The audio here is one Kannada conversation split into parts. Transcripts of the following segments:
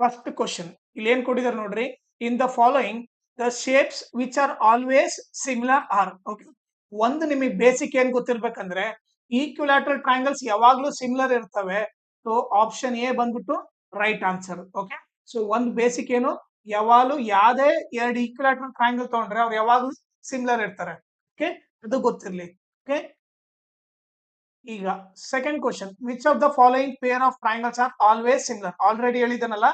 ಫಸ್ಟ್ ಕ್ವಶನ್ ಇಲ್ಲಿ ಏನ್ ಕೊಟ್ಟಿದ್ದಾರೆ ನೋಡ್ರಿ. In the following the shapes which are always similar are. Okay, ಒಂದು ನಿಮಗೆ ಬೇಸಿಕ್ ಏನ್ ಗೊತ್ತಿರ್ಬೇಕಂದ್ರೆ ಈಕ್ವಿಲಾಟರಲ್ ಟ್ರಯಾಂಗಲ್ಸ್ ಯಾವಾಗ್ಲೂ ಸಿಮಿಲರ್ ಇರ್ತವೆ. ಸೊ ಆಪ್ಷನ್ ಎ ಬಂದ್ಬಿಟ್ಟು ರೈಟ್ ಆನ್ಸರ್. ಓಕೆ, ಸೊ ಒಂದು ಬೇಸಿಕ್ ಏನು, ಯಾವಾಗಲೂ ಯಾವ್ದೇ ಎರಡು ಈಕ್ವಿಲಾಟರಲ್ ಟ್ರಯಾಂಗಲ್ ತಗೊಂಡ್ರೆ ಅವ್ರು ಯಾವಾಗ್ಲೂ ಸಿಮಿಲರ್ ಇರ್ತಾರೆ. ಓಕೆ, ಅದು ಗೊತ್ತಿರ್ಲಿ. ಓಕೆ, ಈಗ second question, which of the following pair of triangles are always similar. Already ಹೇಳಿದನಲ್ಲ,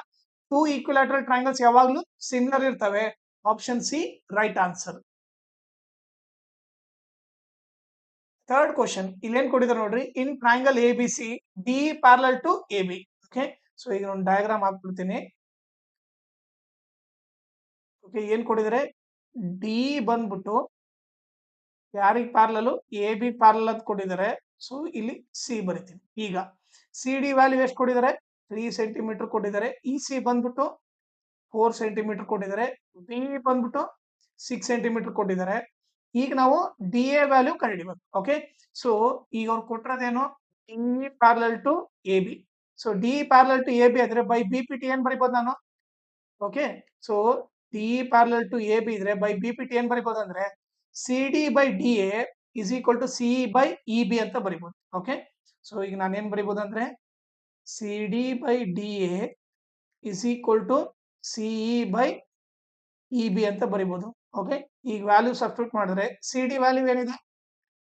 ಟೂ ಈಕ್ವಿಲಾಟರಲ್ ಟ್ರಯಾಂಗಲ್ಸ್ ಯಾವಾಗ್ಲೂ ಸಿಮಿಲರ್ ಇರ್ತವೆ. Option C right answer. Third question ಇಲ್ಲಿ ಏನ್ ಕೊಟ್ಟಿದ್ದಾರೆ ನೋಡ್ರಿ. In triangle A B C D parallel to A B. Okay, so ಈಗ ಒಂದು ಡಯಾಗ್ರಾಮ್ ಹಾಕ್ಬಿಡ್ತೀನಿ. ಓಕೆ, ಏನ್ ಕೊಟ್ಟಿದ್ದಾರೆ, ಡಿ ಬಂದ್ಬಿಟ್ಟು ಯಾರಿಗೆ ಪ್ಯಾರಲಲ್, ಎ ಬಿ ಪ್ಯಾರಲಲ್ ಅಂತ ಕೊಟ್ಟಿದ್ದಾರೆ. ಸೊ ಇಲ್ಲಿ ಸಿ ಬರಿತೀನಿ. ಈಗ ಸಿ ಡಿ ವ್ಯಾಲ್ಯೂ ಎಷ್ಟು ಕೊಟ್ಟಿದ್ದಾರೆ, 3 ಸೆಂಟಿಮೀಟರ್ ಕೊಟ್ಟಿದ್ದಾರೆ. ಇ ಸಿ ಬಂದ್ಬಿಟ್ಟು 4 ಸೆಂಟಿಮೀಟರ್ ಕೊಟ್ಟಿದ್ದಾರೆ. ಬಿ ಬಂದ್ಬಿಟ್ಟು 6 ಸೆಂಟಿಮೀಟರ್ ಕೊಟ್ಟಿದ್ದಾರೆ. ಈಗ ನಾವು ಡಿ ಎ ವ್ಯಾಲ್ಯೂ ಕಂಡುಹಿಡಿಬೇಕು. ಓಕೆ, ಸೊ ಈಗ ಅವ್ರು ಕೊಟ್ಟಿರೋದೇನು, D parallel to A B. So D parallel to A B ಆದ್ರೆ ಬೈ ಬಿ ಪಿ ಟಿ ಏನ್ ಬರಿಬೋದು ನಾನು. Okay, so D parallel to A B ಇದ್ರೆ ಬೈ ಬಿ ಪಿ ಟಿ ಏನ್ ಬರಿಬೋದು ಅಂದ್ರೆ C D by D A is equal to C by E B ಅಂತ ಬರಿಬೋದು. ಓಕೆ, ಸೊ ಈಗ ನಾನು ಏನ್ ಬರಿಬೋದು ಅಂದ್ರೆ C D by D A is equal to C E by E B ಅಂತ ಬರಿಬೋದು. ಓಕೆ, ಈಗ ವ್ಯಾಲ್ಯೂ ಸಬ್ಸ್ಟಿಟ್ಯೂಟ್ ಮಾಡಿದ್ರೆ ಸಿ ಡಿ ವ್ಯಾಲ್ಯೂ ಏನಿದೆ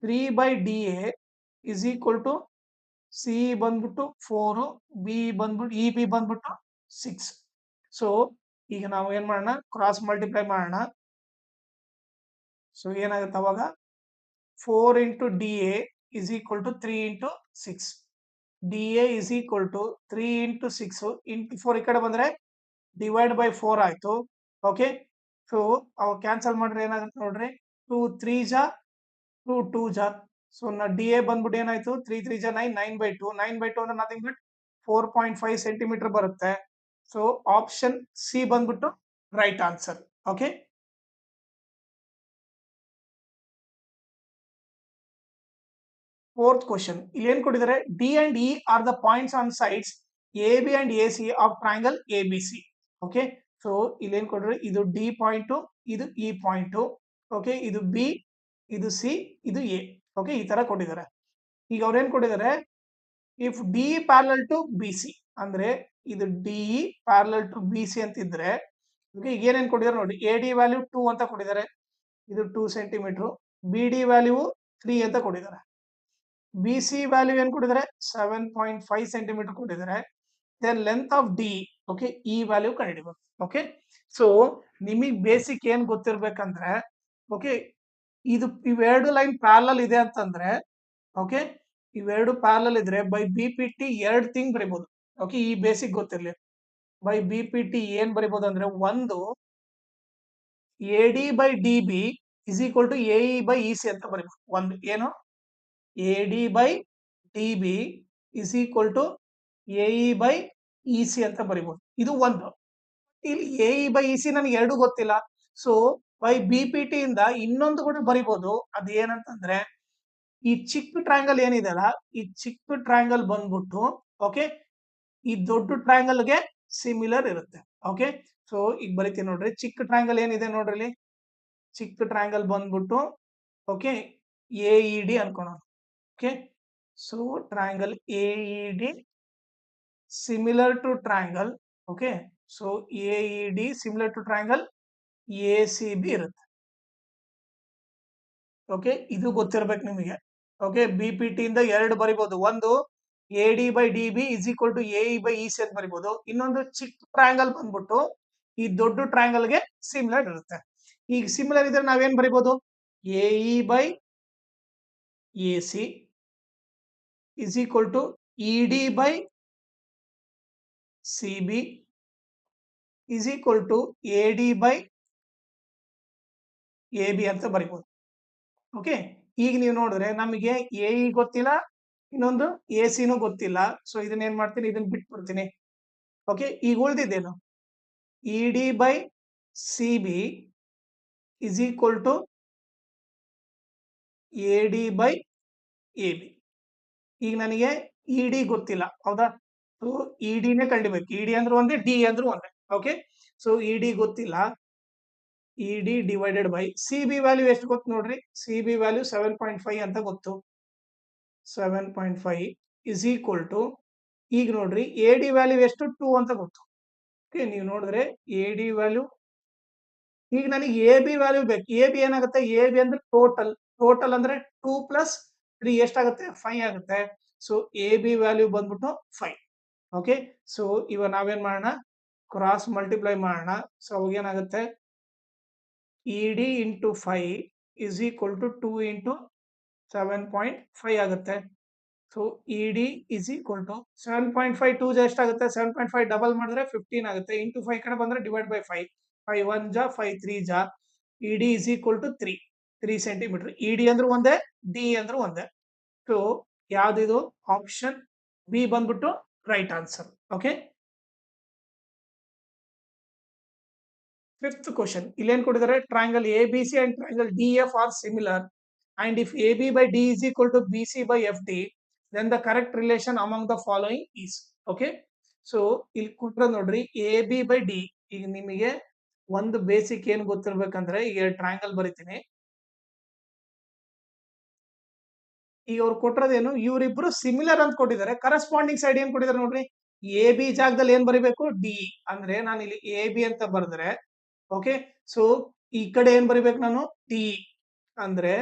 3 by D A is equal to C ಬಂದ್ಬಿಟ್ಟು 4, ಬಿ ಬಂದ್ಬಿಟ್ಟು ಇ ಬಿ ಬಂದ್ಬಿಟ್ಟು 6. ಸೊ ಈಗ ನಾವು ಏನ್ ಮಾಡೋಣ, ಕ್ರಾಸ್ ಮಲ್ಟಿಪ್ಲೈ ಮಾಡೋಣ. ಸೊ ಏನಾಗುತ್ತೆ ಅವಾಗ 4 into D A is equal to 3 into 6. D A is equal to 3 into 6 into 4 ಈ ಕಡೆ ಬಂದ್ರೆ ಡಿವೈಡ್ ಬೈ 4 ಆಯ್ತು. ಓಕೆ, ಸೊ ಅವಾಗ ಕ್ಯಾನ್ಸಲ್ ಮಾಡಿದ್ರೆ ಏನಾಗುತ್ತೆ ನೋಡ್ರಿ, 2 3 ಜಾ 2 2 ಜಾ. ಸೊ ಡಿ ಎ ಬಂದ್ಬಿಟ್ಟು ಏನಾಯ್ತು, 3 3 ಜಾ 9, 9/2. 9/2 ಅಂದ್ರೆ ನಥಿಂಗ್ ಬಟ್ 4.5 ಸೆಂಟಿಮೀಟರ್ ಬರುತ್ತೆ. ಸೊ ಆಪ್ಷನ್ ಸಿ ಬಂದ್ಬಿಟ್ಟು right answer. Okay, fourth question ಇಲ್ಲಿ ಏನ್ ಕೊಟ್ಟಿದ್ದಾರೆ, D and E are the points on sides A B and A C of triangle A B C. Okay, so ಇಲ್ಲಿ ಏನ್ ಕೊಟ್ಟಿದ್ರೆ, ಇದು ಡಿ ಪಾಯಿಂಟ್, ಇದು ಇ ಪಾಯಿಂಟ್. ಓಕೆ, ಇದು ಬಿ, ಇದು ಸಿ, ಇದು ಎ. ಓಕೆ, ಈ ತರ ಕೊಟ್ಟಿದ್ದಾರೆ. ಈಗ ಅವ್ರು ಏನ್ ಕೊಟ್ಟಿದ್ದಾರೆ, if D parallel to B C ಅಂದ್ರೆ ಇದು D parallel to B C ಅಂತಿದ್ರೆ, ಓಕೆ, ಈಗ ಏನೇನ್ ಕೊಟ್ಟಿದ್ದಾರೆ ನೋಡಿ, ಎ ಡಿ ವ್ಯಾಲ್ಯೂ 2 ಅಂತ ಕೊಟ್ಟಿದ್ದಾರೆ, ಇದು 2 ಸೆಂಟಿಮೀಟರ್. ಬಿ ಡಿ ವ್ಯಾಲ್ಯೂ 3 ಅಂತ ಕೊಟ್ಟಿದ್ದಾರೆ. ಬಿ ಸಿ ವ್ಯಾಲ್ಯೂ ಏನ್ ಕೊಟ್ಟಿದ್ದಾರೆ, 7.5 ಸೆಂಟಿಮೀಟರ್ ಕೊಟ್ಟಿದ್ದಾರೆ. Then length of D, okay, ಈ ವ್ಯಾಲ್ಯೂ ಕಂಡುಹಿಡಿಬೇಕು. ಓಕೆ, ಸೊ ನಿಮಗೆ ಬೇಸಿಕ್ ಏನ್ ಗೊತ್ತಿರ್ಬೇಕಂದ್ರೆ, ಓಕೆ, ಇದು ಇವೆರಡು ಲೈನ್ ಪ್ಯಾರಲಲ್ ಇದೆ ಅಂತಂದ್ರೆ, ಓಕೆ, ಇವೆರಡು ಪ್ಯಾರಲಲ್ ಇದ್ರೆ by B P T 2 thing ಬರಿಬಹುದು. ಓಕೆ, ಈ ಬೇಸಿಕ್ ಗೊತ್ತಿರ್ಲಿ. ಬೈ ಬಿ ಪಿ ಟಿ ಏನ್ ಬರಿಬಹುದು ಅಂದ್ರೆ, ಒಂದು A D by D B is equal to A E by E C ಅಂತ ಬರಿಬಹುದು. ಒಂದು ಏನು, A D by D B is equal to A E by E C ಅಂತ ಬರಿಬಹುದು. ಇದು ಒಂದು. ಇಲ್ಲಿ A E by E C ನನಗೆ ಎರಡು ಗೊತ್ತಿಲ್ಲ. So by B P T ಇಂದ ಇನ್ನೊಂದು ಕೂಡ ಬರಿಬಹುದು. ಅದೇನಂತಂದ್ರೆ ಈ ಚಿಕ್ಕ ಟ್ರಯಾಂಗಲ್ ಏನಿದೆ ಅಲ್ಲ, ಈ ಚಿಕ್ಕ ಟ್ರಯಾಂಗಲ್ ಬಂದ್ಬಿಟ್ಟು, ಓಕೆ, ಈ ದೊಡ್ಡ ಟ್ರಯಾಂಗಲ್ ಗೆ ಸಿಮಿಲರ್ ಇರುತ್ತೆ. ಓಕೆ, ಸೊ ಈಗ ಬರಿತೀನಿ ನೋಡ್ರಿ. ಚಿಕ್ಕ ಟ್ರಯಾಂಗಲ್ ಏನಿದೆ ನೋಡ್ರಿ, ಇಲ್ಲಿ ಚಿಕ್ಕ ಟ್ರಯಾಂಗಲ್ ಬಂದ್ಬಿಟ್ಟು, ಓಕೆ, ಎ ಇ ಡಿ ಅನ್ಕೋಣ. Okay, so triangle A E D similar to triangle, okay, so A E D similar to triangle A C B ಇರುತ್ತೆ. ಓಕೆ, ಇದು ಗೊತ್ತಿರ್ಬೇಕು ನಿಮಗೆ. ಓಕೆ, ಬಿ ಪಿ ಟಿ ಇಂದ ಎರಡು ಬರಿಬಹುದು. ಒಂದು A D by D B is equal to A E by E C ಅಂತ ಬರಿಬಹುದು. ಇನ್ನೊಂದು ಚಿಕ್ಕ ಟ್ರಯಾಂಗಲ್ ಬಂದ್ಬಿಟ್ಟು ಈ ದೊಡ್ಡ ಟ್ರಯಾಂಗಲ್ ಗೆ ಸಿಮಿಲರ್ ಇರುತ್ತೆ. ಈಗ ಸಿಮಿಲರ್ ಇದ್ರೆ ನಾವೇನ್ ಬರಿಬಹುದು, A E by A C is equal to E D by C B is equal to A D by A B ಅಂತ ಬರಿಬಹುದು. ಓಕೆ, ಈಗ ನೀವು ನೋಡಿದ್ರೆ ನಮಗೆ ಎ ಇ ಗೊತ್ತಿಲ್ಲ, ಇನ್ನೊಂದು ಎ ಸಿನೂ ಗೊತ್ತಿಲ್ಲ. ಸೊ ಇದನ್ನ ಏನ್ ಮಾಡ್ತೀನಿ, ಇದನ್ನ ಬಿಟ್ಬಿಡ್ತೀನಿ. ಓಕೆ, ಈಗ ಉಳಿದಿದ್ದೇನು, E D by C B is equal to A D by A B. ಈಗ ನನಗೆ ಇ ಡಿ ಗೊತ್ತಿಲ್ಲ, ಹೌದಾ. ಸೊ ಇಡಿನೇ ಕಂಡಿಬೇಕು. ಇಡಿ ಅಂದ್ರೆ ಒಂದೇ, ಡಿ ಅಂದ್ರೆ ಒಂದೇ. ಓಕೆ, ಸೊ ಇಡಿ ಗೊತ್ತಿಲ್ಲ. E D divided by C B value ಎಷ್ಟು ಗೊತ್ತು ನೋಡ್ರಿ. ಸಿ ಬಿ ವ್ಯಾಲ್ಯೂ 7.5 ಅಂತ ಗೊತ್ತು. 7.5 ಇಸ್ ಈಕ್ವಲ್ ಟು, ಈಗ ನೋಡ್ರಿ ಎ ಡಿ ವ್ಯಾಲ್ಯೂ ಎಷ್ಟು 2 ಅಂತ ಗೊತ್ತು. ಓಕೆ, ನೀವು ನೋಡಿದ್ರೆ ಎ ಡಿ ವ್ಯಾಲ್ಯೂ, ಈಗ ನನಗೆ ಎ ಬಿ ವ್ಯಾಲ್ಯೂ ಬೇಕು. ಎ ಬಿ ಏನಾಗುತ್ತೆ, ಎ ಬಿ ಅಂದ್ರೆ ಟೋಟಲ್. ಟೋಟಲ್ ಅಂದ್ರೆ 2 ಪ್ಲಸ್ 3 ಎಷ್ಟಾಗುತ್ತೆ, 5 ಆಗುತ್ತೆ. ಸೊ ಎ ಬಿ ವ್ಯಾಲ್ಯೂ ಬಂದ್ಬಿಟ್ಟು 5. ಓಕೆ, ಸೊ ಇವಾಗ ನಾವೇನ್ ಮಾಡೋಣ, ಕ್ರಾಸ್ ಮಲ್ಟಿಪ್ಲೈ ಮಾಡೋಣ. ಸೊ ಅವಾಗ ಏನಾಗುತ್ತೆ, E D into 5 is equal to 2 into 7.5 ಆಗುತ್ತೆ. So E D is equal to 7.5 2 ಎಷ್ಟಾಗುತ್ತೆ, 7.5 ಡಬಲ್ ಮಾಡಿದ್ರೆ 15 ಆಗುತ್ತೆ. ಇಂಟು 5 ಕಡೆ ಬಂದ್ರೆ ಡಿವೈಡ್ ಬೈ 5. 5 1 ಜಾ 5 3 ಜಾ. E D is equal to 3 centimetre. E D ಅಂದ್ರೆ ಒಂದೇ, ಡಿ ಅಂದ್ರೆ ಒಂದೇ. ಸೊ ಯಾವ್ದಿದು, ಆಪ್ಷನ್ ಬಿ ಬಂದ್ಬಿಟ್ಟು right answer. Okay, fifth question ಇಲ್ಲೇನ್ ಕೊಟ್ಟಿದ್ದಾರೆ, triangle A B C and triangle D F are similar and if AB by D is equal to BC by FD, then the correct relation among the following is. Okay, so ಇಲ್ಲಿ ಕೊಟ್ರೆ ನೋಡ್ರಿ ಎ ಬಿ ಬೈ ಡಿ. ಈಗ ನಿಮಗೆ ಒಂದು ಬೇಸಿಕ್ ಏನ್ ಗೊತ್ತಿರ್ಬೇಕಂದ್ರೆ, ಈಗ ಟ್ರಯಾಂಗಲ್ ಬರಿತೀನಿ. ಈಗ ಅವ್ರು ಕೊಟ್ಟಿರೋದೇನು, ಇವರಿಬ್ರು ಸಿಮಿಲರ್ ಅಂತ ಕೊಟ್ಟಿದ್ದಾರೆ. ಕರೆಸ್ಪಾಂಡಿಂಗ್ ಸೈಡ್ ಏನ್ ಕೊಟ್ಟಿದ್ದಾರೆ ನೋಡ್ರಿ, ಎ ಬಿ ಜಾಗದಲ್ಲಿ ಏನ್ ಬರಿಬೇಕು, ಡಿ. ಅಂದ್ರೆ ನಾನು ಇಲ್ಲಿ ಎ ಬಿ ಅಂತ ಬರೆದ್ರೆ, ಓಕೆ, ಸೊ ಈ ಕಡೆ ಏನ್ ಬರಿಬೇಕು ನಾನು, ಡಿ. ಅಂದ್ರೆ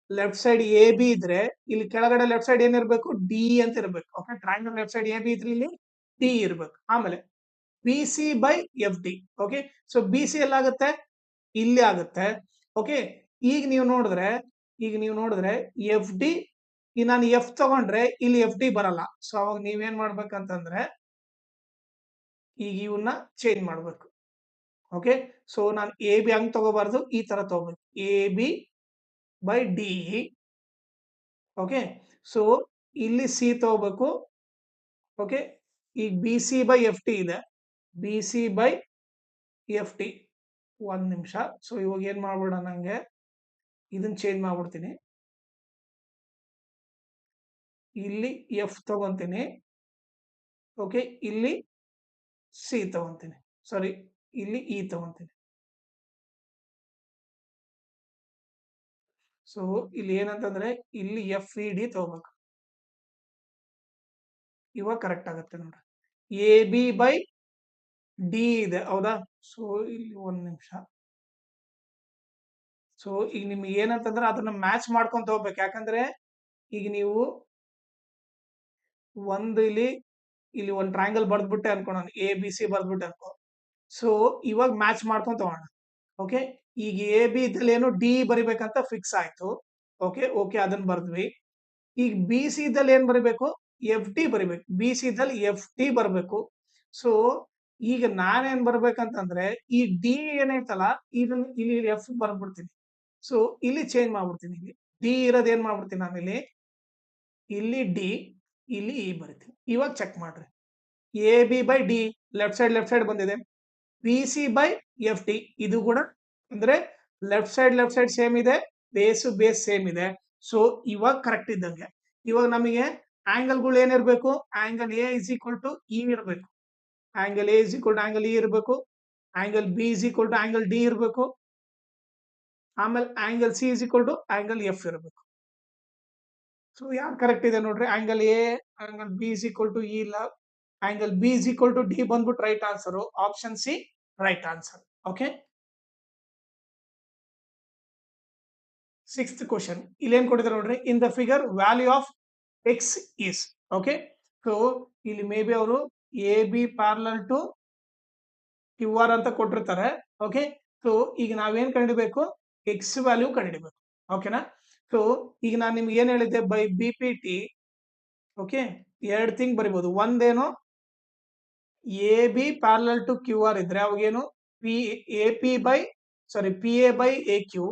ಲೆಫ್ಟ್ ಸೈಡ್ ಎ ಬಿ ಇದ್ರೆ ಇಲ್ಲಿ ಕೆಳಗಡೆ ಲೆಫ್ಟ್ ಸೈಡ್ ಏನಿರ್ಬೇಕು, ಡಿ ಅಂತ ಇರ್ಬೇಕು. Okay, triangle left side A B ಇದ್ರೆ ಇಲ್ಲಿ ಡಿ ಇರ್ಬೇಕು. ಆಮೇಲೆ B C by F D. Okay, so B C ಎಲ್ಲಾಗುತ್ತೆ, ಇಲ್ಲಿ ಆಗುತ್ತೆ. ಓಕೆ, ಈಗ ನೀವು ನೋಡಿದ್ರೆ ಎಫ್ ಡಿ, ಈ ನಾನು ಎಫ್ ತಗೊಂಡ್ರೆ ಇಲ್ಲಿ ಎಫ್ ಡಿ ಬರಲ್ಲ. ಸೊ ಅವಾಗ ನೀವೇನ್ ಮಾಡ್ಬೇಕಂತಂದ್ರೆ ಈಗ ಇವನ್ನ ಚೇಂಜ್ ಮಾಡ್ಬೇಕು. ಓಕೆ, ಸೊ ನಾನು ಎ ಬಿ ಹಂಗ್ ತಗೋಬಾರ್ದು, ಈ ತರ ತಗೋಬೇಕು, A B by D. Okay, so ಇಲ್ಲಿ ಸಿ ತಗೋಬೇಕು. ಓಕೆ, ಈಗ B C by F T ಇದೆ, B C by F T. ಒಂದ್ ನಿಮಿಷ. ಸೊ ಇವಾಗ ಏನ್ ಮಾಡ್ಬಿಡ, ನಂಗೆ ಇದನ್ನ ಚೇಂಜ್ ಮಾಡ್ಬಿಡ್ತೀನಿ. ಇಲ್ಲಿ ಎಫ್ ತಗೊಂತೀನಿ. ಓಕೆ, ಇಲ್ಲಿ ಸಿ ತಗೊಂತೀನಿ. ಸಾರಿ, ಇಲ್ಲಿ ಇ ತಗೊಂತೀನಿ. ಸೊ ಇಲ್ಲಿ ಏನಂತಂದ್ರೆ ಇಲ್ಲಿ ಎಫ್ ಇ ಡಿ ತಗೋಬೇಕು. ಇವಾಗ ಕರೆಕ್ಟ್ ಆಗುತ್ತೆ ನೋಡ್ರಿ. ಎ ಬಿ ಬೈ ಡಿ ಇದೆ, ಹೌದಾ. ಸೊ ಇಲ್ಲಿ ಒಂದ್ ನಿಮಿಷ. ಸೊ ಈಗ ನಿಮ್ಗೆ ಏನಂತಂದ್ರೆ ಅದನ್ನ ಮ್ಯಾಚ್ ಮಾಡ್ಕೊಂತ ಹೋಗ್ಬೇಕು. ಯಾಕಂದ್ರೆ ಈಗ ನೀವು ಒಂದು ಇಲ್ಲಿ ಒಂದು ಟ್ರಯಾಂಗಲ್ ಬರ್ದ್ಬಿಟ್ಟೆ ಅನ್ಕೊಳ್ಳೋಣ, ಎ ಬಿ ಸಿ ಬರ್ದ್ಬಿಟ್ಟೆ ಅನ್ಕೋ. ಸೊ ಇವಾಗ ಮ್ಯಾಚ್ ಮಾಡ್ಕೊಂತ ಹೋಗೋಣ. ಓಕೆ, ಈಗ ಎ ಬಿ ಇದ್ದಲ್ಲಿ ಏನು ಡಿ ಬರಿಬೇಕಂತ ಫಿಕ್ಸ್ ಆಯ್ತು. ಓಕೆ ಓಕೆ, ಅದನ್ನ ಬರ್ದ್ವಿ. ಈಗ ಬಿ ಸಿ ಇದ್ದಲ್ಲಿ ಏನ್ ಬರಿಬೇಕು, ಎಫ್ ಡಿ ಬರಿಬೇಕು. ಬಿ ಸಿ ಇದ್ದಲ್ಲಿ ಎಫ್ ಡಿ ಬರ್ಬೇಕು. ಸೊ ಈಗ ನಾನೇನ್ ಬರ್ಬೇಕಂತಂದ್ರೆ ಈ ಡಿ ಏನೈತಲ್ಲ, ಇದನ್ನ ಇಲ್ಲಿ ಎಫ್ ಬರ್ಬಿಡ್ತೀನಿ. ಸೊ ಇಲ್ಲಿ ಚೇಂಜ್ ಮಾಡ್ಬಿಡ್ತೀನಿ. ಇಲ್ಲಿ ಡಿ ಇರೋದ್ ಏನ್ ಮಾಡ್ಬಿಡ್ತೀನಿ ನಾನು, ಇಲ್ಲಿ ಡಿ, ಇಲ್ಲಿ ಇ ಬರಿತೀನಿ. ಇವಾಗ ಚೆಕ್ ಮಾಡ್ರಿ, A B by D left side ಬಂದಿದೆ. B C by F T ಇದು ಕೂಡ ಅಂದ್ರೆ ಲೆಫ್ಟ್ ಸೈಡ್ ಸೇಮ್ ಇದೆ, ಬೇಸ್ ಸೇಮ್ ಇದೆ. ಸೊ ಇವಾಗ ಕರೆಕ್ಟ್ ಇದ್ದಂಗೆ. ಇವಾಗ ನಮಗೆ ಆಂಗಲ್ಗಳು ಏನಿರ್ಬೇಕು, angle A is equal to E ಇರಬೇಕು, angle A is equal to angle E ಇರಬೇಕು, angle B is equal to angle D ಇರಬೇಕು, ಆಮೇಲೆ angle C is equal to angle F ಇರಬೇಕು. ಸೊ ಯಾರು ಕರೆಕ್ಟ್ ಇದೆ ನೋಡ್ರಿ, angle A angle B is equal to E ಇಲ್ಲ, angle B is equal to D ಬಂದ್ಬಿಟ್ಟು right answer. Option C right answer. Okay, sixth question ಇಲ್ಲೇನ್ ಕೊಟ್ಟಿದ್ದಾರೆ ನೋಡ್ರಿ, in the figure value of X is. Okay, so ಇಲ್ಲಿ ಮೇ ಬಿ ಅವರು A B parallel to Q R ಅಂತ ಕೊಟ್ಟಿರ್ತಾರೆ. ಓಕೆ, ಸೊ ಈಗ ನಾವೇನ್ ಕಂಡಿಬೇಕು, ಎಕ್ಸ್ ವ್ಯಾಲ್ಯೂ ಕಂಡಿಬೇಕು. ಓಕೆನಾ. ಸೊ ಈಗ ನಾನು ನಿಮ್ಗೆ ಏನ್ ಹೇಳಿದ್ದೆ, by B P T. Okay, ಎರಡು ಥಿಂಗ್ ಬರಿಬಹುದು. ಒಂದೇನು A B parallel to Q R ಇದ್ರೆ ಅವಾಗೇನು P A P by sorry P A by A Q.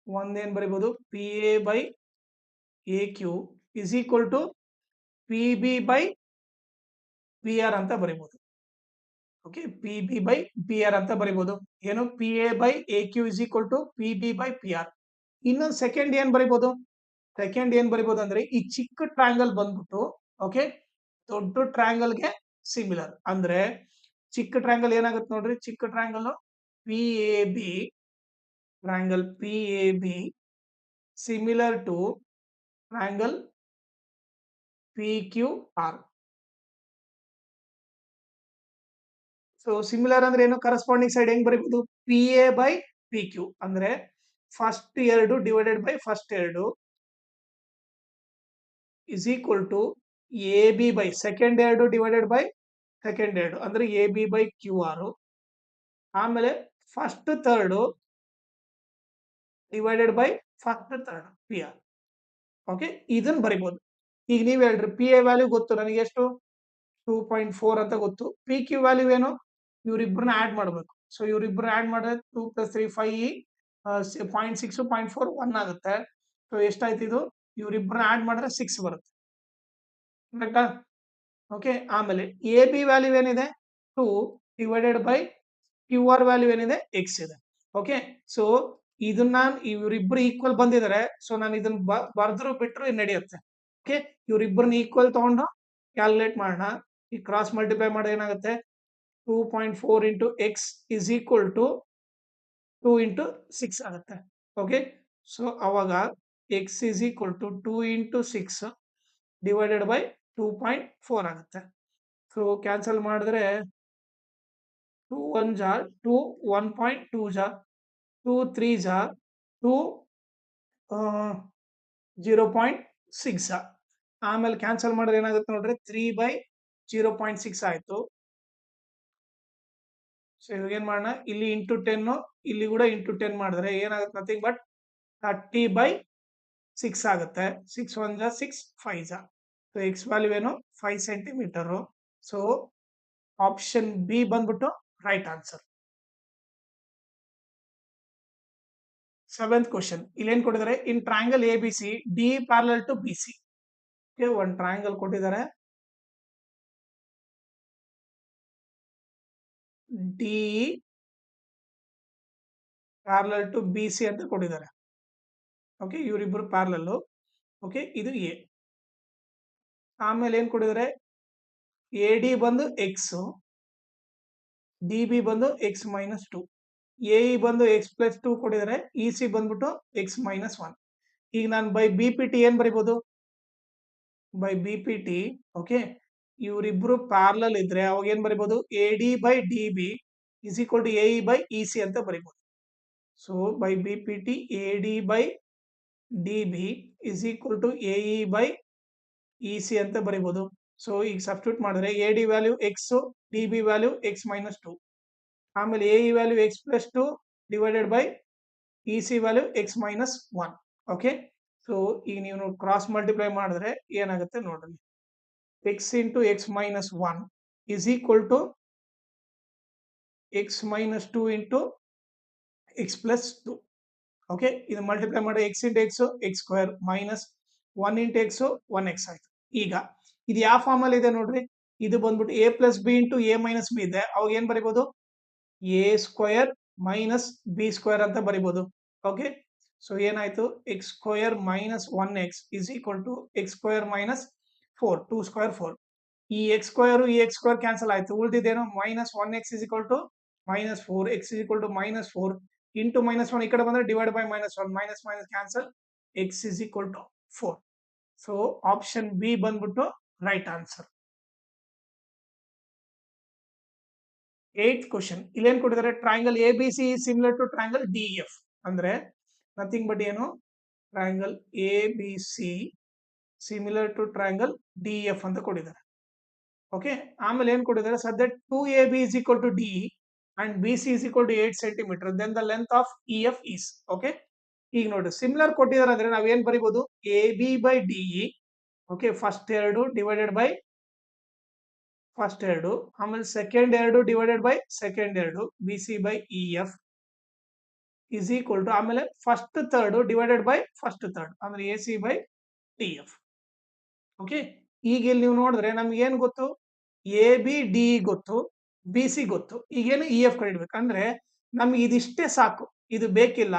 ಒಂದೇನ್ ಬರಿಬಹುದು, P A by A Q is equal to P B by P R ಅಂತ ಬರಿಬಹುದು. Okay, P B by P R ಅಂತ ಬರಿಬಹುದು. ಏನು, P A by A Q is equal to P B by P R. ಇನ್ನೊಂದು ಸೆಕೆಂಡ್ ಏನ್ ಬರಿಬಹುದು ಅಂದ್ರೆ ಈ ಚಿಕ್ಕ ಟ್ರಯಾಂಗಲ್ ಬಂದ್ಬಿಟ್ಟು, ಓಕೆ, ದೊಡ್ಡ ಟ್ರಯಾಂಗಲ್ಗೆ ಸಿಮಿಲರ್. ಅಂದ್ರೆ ಚಿಕ್ಕ ಟ್ರಯಾಂಗಲ್ ಏನಾಗುತ್ತೆ ನೋಡ್ರಿ, ಚಿಕ್ಕ triangle P A B, triangle P A B similar to triangle P Q R. So similar ಅಂದ್ರೆ ಏನು, ಕರೆಸ್ಪಾಂಡಿಂಗ್ ಸೈಡ್ ಹೆಂಗ್ ಬರೀಬಹುದು, P A by P Q ಅಂದ್ರೆ first 2 divided by first 2 is equal to A B by second 2 divided by second 2 ಅಂದ್ರೆ A B by Q R. ಆಮೇಲೆ first 3 divided by first 3 P R. Okay, ಇದನ್ನ ಬರಿಬಹುದು. ಈಗ ನೀವ್ ಹೇಳ್ರಿ ಪಿ ಎ ವ್ಯಾಲ್ಯೂ ಗೊತ್ತು ನನಗೆ ಎಷ್ಟು, 2.4 ಅಂತ ಗೊತ್ತು. ಪಿ ಕ್ಯೂ ವ್ಯಾಲ್ಯೂ ಏನು, ಇವ್ರಿಬ್ರನ್ನ ಆಡ್ ಮಾಡ್ಬೇಕು. ಸೊ ಇವ್ರಿಬ್ರು ಆಡ್ ಮಾಡಿದ್ರೆ 2 + 3 5, 0.6 0.4 1 ಆಗುತ್ತೆ. ಸೊ ಎಷ್ಟಾಯ್ತು ಇದು, ಇವ್ರಿಬ್ರನ್ನ ಆಡ್ ಮಾಡಿದ್ರೆ 6 ಬರುತ್ತೆ. ಕರೆಕ್ಟಾ? ಓಕೆ, ಆಮೇಲೆ ಎ ಬಿ ವ್ಯಾಲ್ಯೂ ಏನಿದೆ 2 divided by Q R value ಏನಿದೆ ಎಕ್ಸ್ ಇದೆ. ಓಕೆ, ಸೊ ಇದನ್ನ ಇವರಿಬ್ರು ಈಕ್ವಲ್ ಬಂದಿದ್ದಾರೆ. ಸೊ ನಾನು ಇದನ್ನ ಬರ್ದ್ರು ಬಿಟ್ರು ನಡೆಯುತ್ತೆ. ಓಕೆ, ಇವ್ರಿಬ್ರನ್ನ ಈಕ್ವಲ್ ತಗೊಂಡು ಕ್ಯಾಲ್ಕುಲೇಟ್ ಮಾಡೋಣ. ಈ ಕ್ರಾಸ್ ಮಲ್ಟಿಪ್ಲೈ ಮಾಡಿದ್ರೆ ಏನಾಗುತ್ತೆ, 2.4 into X is equal to 2 into 6 ಆಗುತ್ತೆ. ಓಕೆ, ಸೊ ಅವಾಗ X is equal to 2 into 6 divided by 2.4 ಆಗುತ್ತೆ. ಸೊ ಕ್ಯಾನ್ಸಲ್ ಮಾಡಿದ್ರೆ 2 1 ಜಾ 2, 1.2 ಜಾ 2 3 ಜಾ 2, 0.6 ಜಾ. ಆಮೇಲೆ ಕ್ಯಾನ್ಸಲ್ ಮಾಡಿದ್ರೆ ಏನಾಗುತ್ತೆ ನೋಡ್ರಿ, 3/0.6 ಆಯ್ತು. ಸೊ ಇವಾಗ ಏನ್ ಮಾಡೋಣ, ಇಲ್ಲಿ ಇಂಟು 10, ಇಲ್ಲಿ ಕೂಡ ಇಂಟು 10 ಮಾಡಿದ್ರೆ ಏನಾಗುತ್ತೆ, ನಥಿಂಗ್ ಬಟ್ 30/6 ಆಗುತ್ತೆ. 6 1 ಜಾ 6, 5 ಜಾ. ಸೊ ಎಕ್ಸ್ ವ್ಯಾಲ್ಯೂ ಏನು 5 ಸೆಂಟಿಮೀಟರ್. ಸೊ ಆಪ್ಷನ್ ಬಿ ಬಂದ್ಬಿಟ್ಟು ರೈಟ್ ಆನ್ಸರ್. 7th ಕ್ವಶನ್ ಇಲ್ಲಿ ಏನ್ ಕೊಟ್ಟಿದ್ದಾರೆ, in triangle A B C D parallel to B C. ಒಂದು ಟ್ರಯಾಂಗಲ್ ಕೊಟ್ಟಿದ್ದಾರೆ, D parallel to B C ಅಂತ ಕೊಟ್ಟಿದ್ದಾರೆ. ಓಕೆ, ಇವರಿಬ್ರು ಪ್ಯಾರಲಲ್. ಓಕೆ, ಇದು ಎ. ಆಮೇಲೆ ಏನ್ ಕೊಟ್ಟಿದ್ದಾರೆ, ಎ ಡಿ ಬಂದು ಎಕ್ಸ್, ಡಿ ಬಿ ಬಂದು ಎಕ್ಸ್ ಮೈನಸ್ 2, ಎ ಇ ಬಂದು ಎಕ್ಸ್ ಪ್ಲಸ್ 2 ಕೊಟ್ಟಿದ್ದಾರೆ, ಇ ಸಿ ಬಂದ್ಬಿಟ್ಟು ಎಕ್ಸ್ ಮೈನಸ್ 1. ಈಗ ನಾನು ಬೈ ಬಿ ಪಿ ಟಿ ಏನ್ ಬರಿಬಹುದು, by B P T okay, ಇವರಿಬ್ರು ಪ್ಯಾರಲಲ್ ಇದ್ರೆ ಅವಾಗ ಏನ್ ಬರಿಬಹುದು, A D by D B is equal to A E by E C ಅಂತ ಬರಿಬಹುದು. So by B P T A D by D B is equal to A E by E C ಅಂತ ಬರಿಬಹುದು. ಸೊ ಈಗ ಸಬ್ಸ್ಟಿಟ್ಯೂಟ್ ಮಾಡಿದ್ರೆ A D value X, D B value X minus 2, ಆಮೇಲೆ A E value X plus 2 divided by E C value X minus 1. Okay, so ಈಗ ನೀವು ಕ್ರಾಸ್ ಮಲ್ಟಿಪ್ಲೈ ಮಾಡಿದ್ರೆ ಏನಾಗುತ್ತೆ ನೋಡ್ರಿ, X into X minus 1 is equal to X minus 2 into X plus 2. Okay, ಇದು ಮಲ್ಟಿಪ್ಲೈ ಮಾಡಿ X into X X square minus 1 into X 1x ಆಯ್ತು. ಈಗ ಇದು ಯಾವ ಫಾರ್ಮ್ ಅಲ್ಲಿ ಇದೆ ನೋಡ್ರಿ, ಇದು ಬಂದ್ಬಿಟ್ಟು A plus B into A minus B ಇದೆ. ಅವಾಗ ಏನ್ ಬರಿಬಹುದು, A square minus B square ಅಂತ ಬರಿಬಹುದು. ಓಕೆ, ಸೊ ಏನಾಯ್ತು, X square minus 1x is equal to X square minus 4, 2 square 4. ಈ ಎಕ್ಸ್ ಸ್ಕ್ವೇರ್ ಈ ಎಕ್ಸ್ ಸ್ಕ್ವೇರ್ ಕ್ಯಾನ್ಸಲ್ ಆಯ್ತು, ಉಳಿದಿದ್ದೇನು minus 1x is equal to minus 4, x is equal to minus 4 into minus 1 ಈ ಕಡೆ ಬಂದ್ರೆ divide by minus 1, minus minus cancel, x is equal to 4. So option B ಬಂದ್ಬಿಟ್ಟು ರೈಟ್ ಆನ್ಸರ್. 8th ಕ್ವಶನ್ ಇಲ್ಲಿ ಏನ್ ಕೊಟ್ಟಿದ್ದಾರೆ, triangle A B C similar to triangle D F. ಅಂದ್ರೆ ನಥಿಂಗ್ ಬಟ್ ಏನು, triangle A B C similar to triangle D F ಅಂತ ಕೊಟ್ಟಿದ್ದಾರೆ. ಓಕೆ, ಆಮೇಲೆ ಏನ್ ಕೊಟ್ಟಿದ್ದಾರೆ, ಸದ್ಯ 2AB is equal to DE and BC is equal to 8 centimeter, then the length of EF is. Okay, ಈಗ ನೋಡಿ ಸಿಮಿಲರ್ ಕೊಟ್ಟಿದ್ದಾರೆ ಅಂದ್ರೆ ನಾವ್ ಏನ್ ಬರಿಬಹುದು, AB by DE. Okay, first 2 divided by first 2, ಆಮೇಲೆ second 2 divided by second 2, BC by EF is equal to ಆಮೇಲೆ ಫಸ್ಟ್ 3 ಡಿವೈಡೆಡ್ ಬೈ ಫಸ್ಟ್ 3 ಅಂದ್ರೆ AC by DF. ಓಕೆ, ಈಗ ಇಲ್ಲಿ ನೀವು ನೋಡಿದ್ರೆ ನಮ್ಗೆ ಏನ್ ಗೊತ್ತು, ಎ ಬಿ ಡಿ ಗೊತ್ತು, ಬಿ ಸಿ ಗೊತ್ತು. ಈಗೇನು ಇ ಎಫ್ ಕಂಡಿಡ್ಬೇಕು ಅಂದ್ರೆ ನಮ್ಗೆ ಇದಿಷ್ಟೇ ಸಾಕು, ಇದು ಬೇಕಿಲ್ಲ.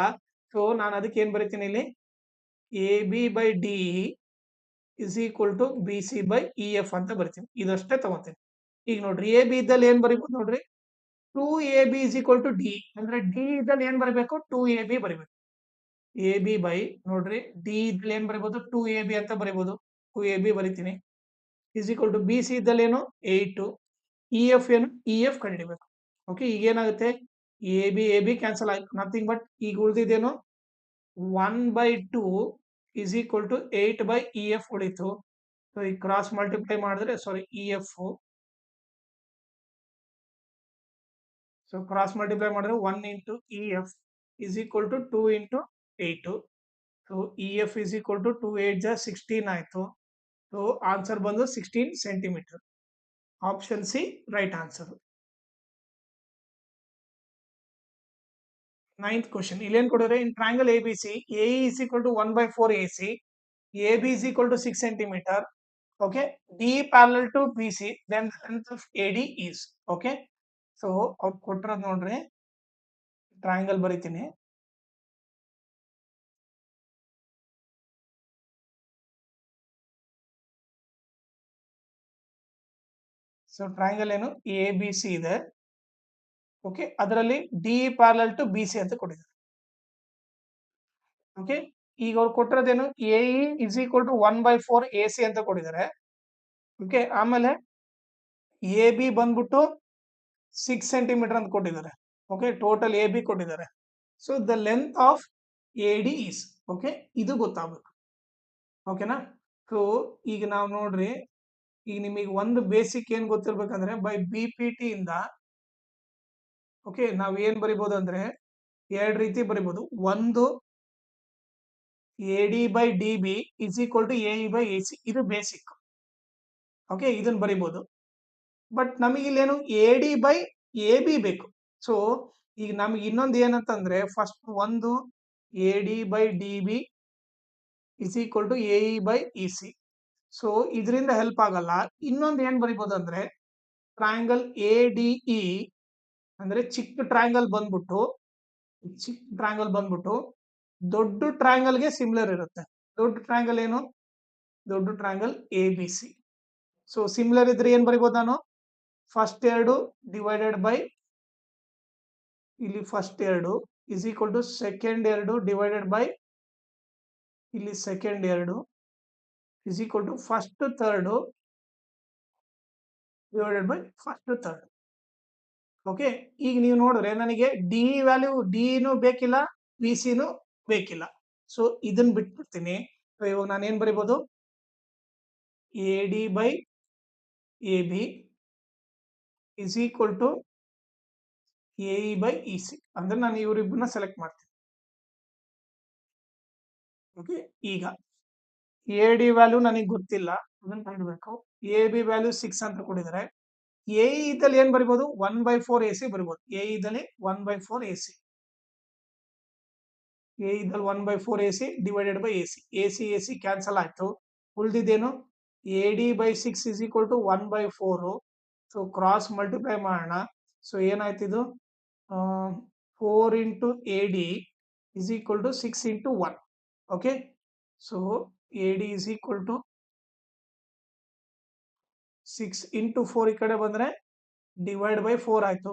ಸೊ ನಾನು ಅದಕ್ಕೆ ಏನ್ ಬರೀತೀನಿ ಇಲ್ಲಿ, A B by D is equal to B C by E F ಅಂತ ಬರ್ತೀನಿ. ಇದಷ್ಟೇ ತಗೋತೀನಿ. ಈಗ ನೋಡ್ರಿ ಎ ಬಿ ಇದ್ದಲ್ಲಿ ಏನ್ ಬರೀಬಹುದು ನೋಡ್ರಿ, 2ab is equal to d ಅಂದ್ರೆ d ಇದ್ದಲ್ಲಿ ಏನ್ ಬರಬೇಕು, 2ab ಬರೀಬೇಕು. ab ಬೈ ನೋಡ್ರಿ d ಇದ್ದಲ್ಲಿ ಏನ್ ಬರೀಬಹುದು, 2ab ಅಂತ ಬರೀಬಹುದು. 2ab ಬರೀತೀನಿ is equal to B C ಇದ್ದಲ್ಲಿ ಏನು 8, ಇ ಎಫ್ ಏನು, ಇ ಎಫ್ ಕಂಡುಹಿಡಿಬೇಕು. ಓಕೆ, ಈಗ ಏನಾಗುತ್ತೆ, ಎ ಬಿ ಕ್ಯಾನ್ಸಲ್ ಆಯ್ತು, ನಥಿಂಗ್ ಬಟ್ ಈಗ ಉಳಿದಿದ್ದೇನು 1/2 is equal to 8 by E F ಉಳಿತು. ಸೊ ಈ ಕ್ರಾಸ್ ಮಲ್ಟಿಪ್ಲೈ ಮಾಡಿದ್ರೆ sorry E F, so cross multiply ಮಾಡಿದ್ರೆ 1 into E F is equal to 2 into 8. So E F is equal to 2 8 ಜಾ 16 ಆಯ್ತು. ಸೊ ಆನ್ಸರ್ ಬಂದು 16 centimetre. Option C right answer. 9th question ಇಲ್ಲಿ ಏನ್ ಕೊಡಿದ್ರೆ, in triangle A B C A is equal to 1/4 A C, A B is equal to 6 centimetre. Okay, D parallel to B C, then length of A D is. Okay, so ಅವ್ರು ಕೊಟ್ಟಿರೋದು ನೋಡ್ರಿ, ಟ್ರಯಾಂಗಲ್ ಬರೀತೀನಿ. ಸೊ ಟ್ರಯಾಂಗಲ್ ಏನು ಎ ಬಿ ಸಿ ಇದೆ. ಓಕೆ, ಅದರಲ್ಲಿ D parallel to B C ಅಂತ ಕೊಟ್ಟಿದ್ದಾರೆ. ಓಕೆ, ಈಗ ಅವ್ರು ಕೊಟ್ಟಿರೋದೇನು A is equal to 1/4 A C ಅಂತ ಕೊಟ್ಟಿದ್ದಾರೆ. ಓಕೆ, ಆಮೇಲೆ ಎ ಬಿ ಬಂದ್ಬಿಟ್ಟು 6 ಸೆಂಟಿಮೀಟರ್ ಅಂತ ಕೊಟ್ಟಿದ್ದಾರೆ. ಓಕೆ, ಟೋಟಲ್ ಎ ಬಿ ಕೊಟ್ಟಿದ್ದಾರೆ. So the length of A D is. Okay, ಇದು ಗೊತ್ತಾಗಬೇಕು. ಓಕೆನಾ. ಸೊ ಈಗ ನಾವು ನೋಡ್ರಿ, ಈಗ ನಿಮಗೆ ಒಂದು ಬೇಸಿಕ್ ಏನ್ ಗೊತ್ತಿರ್ಬೇಕಂದ್ರೆ, ಬೈ ಬಿ ಪಿ ಟಿ ಇಂದ ಓಕೆ ನಾವ್ ಏನ್ ಬರಿಬಹುದು ಅಂದ್ರೆ, ಎರಡು ರೀತಿ ಬರಿಬಹುದು. ಒಂದು A D by D B is equal to A E by A C, ಇದು ಬೇಸಿಕ್. ಓಕೆ, ಇದನ್ನ ಬರಿಬಹುದು. ಬಟ್ ನಮಗೆ ಇಲ್ಲೇನು A D by A B ಬೇಕು. ಸೊ ಈಗ ನಮ್ಗೆ ಇನ್ನೊಂದು ಏನಂತಂದ್ರೆ, ಫಸ್ಟ್ ಒಂದು A D by D B is equal to A E by E C. So ಇದರಿಂದ ಹೆಲ್ಪ್ ಆಗಲ್ಲ. ಇನ್ನೊಂದು ಏನ್ ಬರಿಬಹುದು ಅಂದ್ರೆ, ಟ್ರಯಾಂಗಲ್ ಎ ಡಿ ಇ ಅಂದ್ರೆ ಚಿಕ್ಕ ಟ್ರಯಾಂಗಲ್ ಬಂದ್ಬಿಟ್ಟು ದೊಡ್ಡ ಟ್ರಯಾಂಗಲ್ ಗೆ ಸಿಮಿಲರ್ ಇರುತ್ತೆ. ದೊಡ್ಡ ಟ್ರಯಾಂಗಲ್ ಏನು, ದೊಡ್ಡ triangle A B C. So similar ಇದ್ರೆ ಏನ್ ಬರಿಬಹುದು ನಾನು, ಫಸ್ಟ್ ಎರಡು ಡಿವೈಡೆಡ್ ಬೈ ಇಲ್ಲಿ ಫಸ್ಟ್ ಎರಡು ಇಸ್ ಈಕ್ವಲ್ ಟು ಸೆಕೆಂಡ್ ಎರಡು ಡಿವೈಡೆಡ್ ಬೈ ಇಲ್ಲಿ ಸೆಕೆಂಡ್ ಎರಡು is equal to first third divided by first third. Okay, ಈಗ ನೀವು ನೋಡಿದ್ರೆ ನನಗೆ ಡಿ ವ್ಯಾಲ್ಯೂ ಡಿನೂ ಬೇಕಿಲ್ಲ, ಬಿ ಸಿನೂ ಬೇಕಿಲ್ಲ. ಸೊ ಇದನ್ನ ಬಿಟ್ಬಿಡ್ತೀನಿ. ಇವಾಗ ನಾನು ಏನ್ ಬರಿಬಹುದು, A D by A B is equal to A E by E C ಅಂದ್ರೆ ನಾನು ಇವರಿಬ್ಬರನ್ನ ಸೆಲೆಕ್ಟ್ ಮಾಡ್ತೀನಿ. ಓಕೆ, ಈಗ ಎ ಡಿ ವ್ಯಾಲ್ಯೂ ನನಗೆ ಗೊತ್ತಿಲ್ಲ, ಅದನ್ನ ಕಂಡುಬೇಕು. ಎ ಬಿ ವ್ಯಾಲ್ಯೂ 6 ಅಂತ ಕೊಟ್ಟಿದ್ದಾರೆ. ಎ ಇದ್ದಲ್ಲಿ ಏನ್ ಬರಿಬಹುದು, 1/4 ಎ ಸಿ ಬರಿಬಹುದು. ಎ ಇದ್ದಲ್ಲಿ 1/4 ಎ ಸಿ, ಎ ಇದ್ದಲ್ಲಿ 1/4 A C divided by A C cancel ಆಯ್ತು. ಉಳಿದಿದ್ದೇನು, A D by 6 is equal to 1/4. So cross multiply ಮಾಡೋಣ. ಸೊ ಏನಾಯ್ತು ಇದು, 4 into A D is equal to 6 into 1. Okay, so A D is equal to 6 into 4 ಈ ಕಡೆ ಬಂದ್ರೆ ಡಿವೈಡ್ ಬೈ 4 ಆಯ್ತು.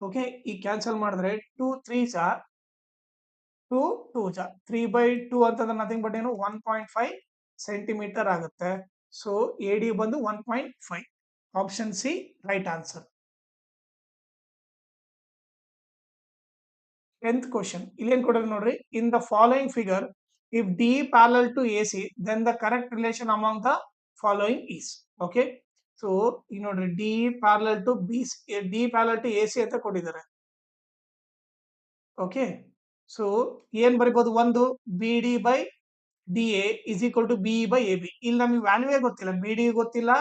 ಓಕೆ, ಈ ಕ್ಯಾನ್ಸಲ್ ಮಾಡಿದ್ರೆ 2 3 ಜಾ 2 2 ಜಾ 3/2 ಅಂತಂದ್ರೆ ನಥಿಂಗ್ ಬಟ್ ಏನು 1.5 ಸೆಂಟಿಮೀಟರ್ ಆಗುತ್ತೆ. ಸೊ ಎ ಡಿ ಬಂದು 1.5. Option C right answer. 10th question ಇಲ್ಲಿ ಏನ್ ಕೊಡೋದು ನೋಡ್ರಿ, in the following figure if D parallel to A C then the correct relation among the following is. Okay, so ಈಗ ನೋಡ್ರಿ D parallel to B D parallel to A C ಅಂತ ಕೊಟ್ಟಿದ್ದಾರೆ. ಓಕೆ, ಸೊ ಏನ್ ಬರಿಬಹುದು, ಒಂದು B D by D A is equal to B by A B. ಇಲ್ಲಿ ನಮಗೆ ವ್ಯಾಲ್ಯೂವೇ ಗೊತ್ತಿಲ್ಲ, ಬಿ ಡಿ ಗೊತ್ತಿಲ್ಲ,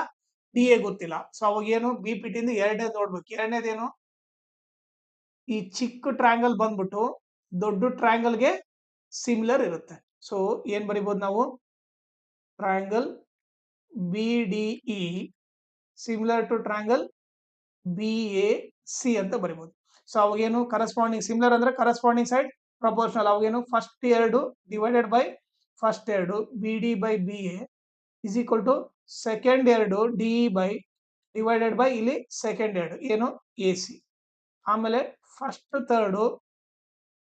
ಡಿ ಎ ಗೊತ್ತಿಲ್ಲ. ಸೊ ಅವಾಗ ಏನು, ಬಿ ಪಿ ಟಿ ಇಂದ ಎರಡನೇದು ನೋಡ್ಬೇಕು. ಎರಡನೇದೇನು, ಈ ಚಿಕ್ಕ ಟ್ರಯಾಂಗಲ್ ಬಂದ್ಬಿಟ್ಟು ದೊಡ್ಡ ಟ್ರಯಾಂಗಲ್ಗೆ ಸಿಮಿಲರ್ ಇರುತ್ತೆ. ಸೊ ಏನ್ ಬರಿಬಹುದು ನಾವು, triangle B D E similar to triangle B A C ಅಂತ ಬರಿಬಹುದು. ಸೊ ಅವಾಗೇನು ಕರೆಸ್ಪಾಂಡಿಂಗ್, ಸಿಮಿಲರ್ ಅಂದ್ರೆ ಕರೆಸ್ಪಾಂಡಿಂಗ್ ಸೈಡ್ ಪ್ರಪೋರ್ಷನಲ್. ಅವಾಗೇನು ಫಸ್ಟ್ ಎರಡು ಡಿವೈಡೆಡ್ ಬೈ ಫಸ್ಟ್ ಎರಡು B D by B A is equal to second 2 D by divided by ಇಲ್ಲಿ ಸೆಕೆಂಡ್ 2 ಏನು ಎ ಸಿ, ಆಮೇಲೆ ಫಸ್ಟ್ ಥರ್ಡ್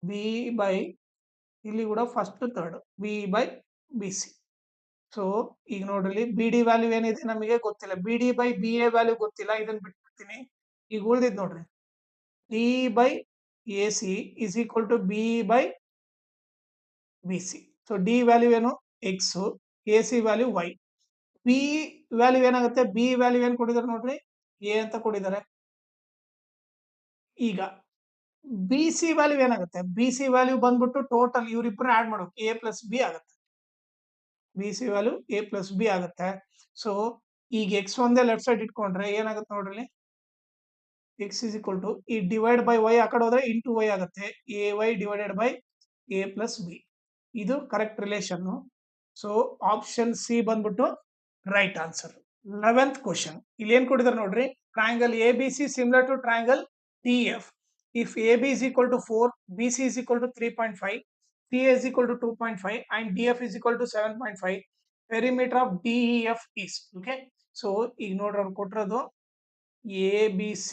ಬಿ ಬೈ ಇಲ್ಲಿ ಕೂಡ first third B by B C. So ಈಗ ನೋಡ್ರಿ ಬಿ ಡಿ ವ್ಯಾಲ್ಯೂ ಏನಿದೆ ನಮಗೆ ಗೊತ್ತಿಲ್ಲ, B D by B A value ಗೊತ್ತಿಲ್ಲ, ಇದನ್ನ ಬಿಟ್ಬಿಡ್ತೀನಿ. ಈಗ ಉಳಿದಿದ್ ನೋಡ್ರಿ D by A C is equal to B by B C. So D value ಏನು X, A C value Y, B value ಏನಾಗುತ್ತೆ, ಬಿ ವ್ಯಾಲ್ಯೂ ಏನ್ ಕೊಟ್ಟಿದ್ದಾರೆ ನೋಡ್ರಿ ಎ ಅಂತ ಕೊಟ್ಟಿದ್ದಾರೆ. ಈಗ ಬಿ ಸಿ ವ್ಯಾಲ್ಯೂ ಏನಾಗುತ್ತೆ, ಬಿ ಸಿ ವ್ಯಾಲ್ಯೂ ಬಂದ್ಬಿಟ್ಟು ಟೋಟಲ್ ಇವರಿಬ್ಬರು ಆಡ್ ಮಾಡ್ಬೇಕು, ಎ ಪ್ಲಸ್ ಬಿ ಆಗುತ್ತೆ, B C value A plus B ಆಗುತ್ತೆ. ಸೊ ಈಗ ಎಕ್ಸ್ ಒಂದೇ ಲೆಫ್ಟ್ ಸೈಡ್ ಇಟ್ಕೊಂಡ್ರೆ ಏನಾಗುತ್ತೆ ನೋಡ್ರಿ, ಎಕ್ಸ್ ಇಸ್ ಈಕ್ವಲ್ ಟು ಈ ಡಿವೈಡ್ ಬೈ ವೈ ಆ ಕಡೆ ಹೋದ್ರೆ ಇಂಟು ವೈ ಆಗುತ್ತೆ, A Y divided by A plus B. ಇದು correct relation. So option C ಬಂದ್ಬಿಟ್ಟು ರೈಟ್ ಆನ್ಸರ್. 11th ಕ್ವಶನ್ ಇಲ್ಲಿ ಏನ್ ಕೊಟ್ಟಿದ್ದಾರೆ ನೋಡ್ರಿ, triangle A B C similar to triangle D F. If AB is equal to 4, BC is equal to 3.5, CA is equal to 2.5, and DF is equal to 7.5, perimeter of DEF is. Okay. So, ಈಗ ನೋಡ್ರಿ ಅವ್ರು ಕೊಟ್ಟಿರೋದು ABC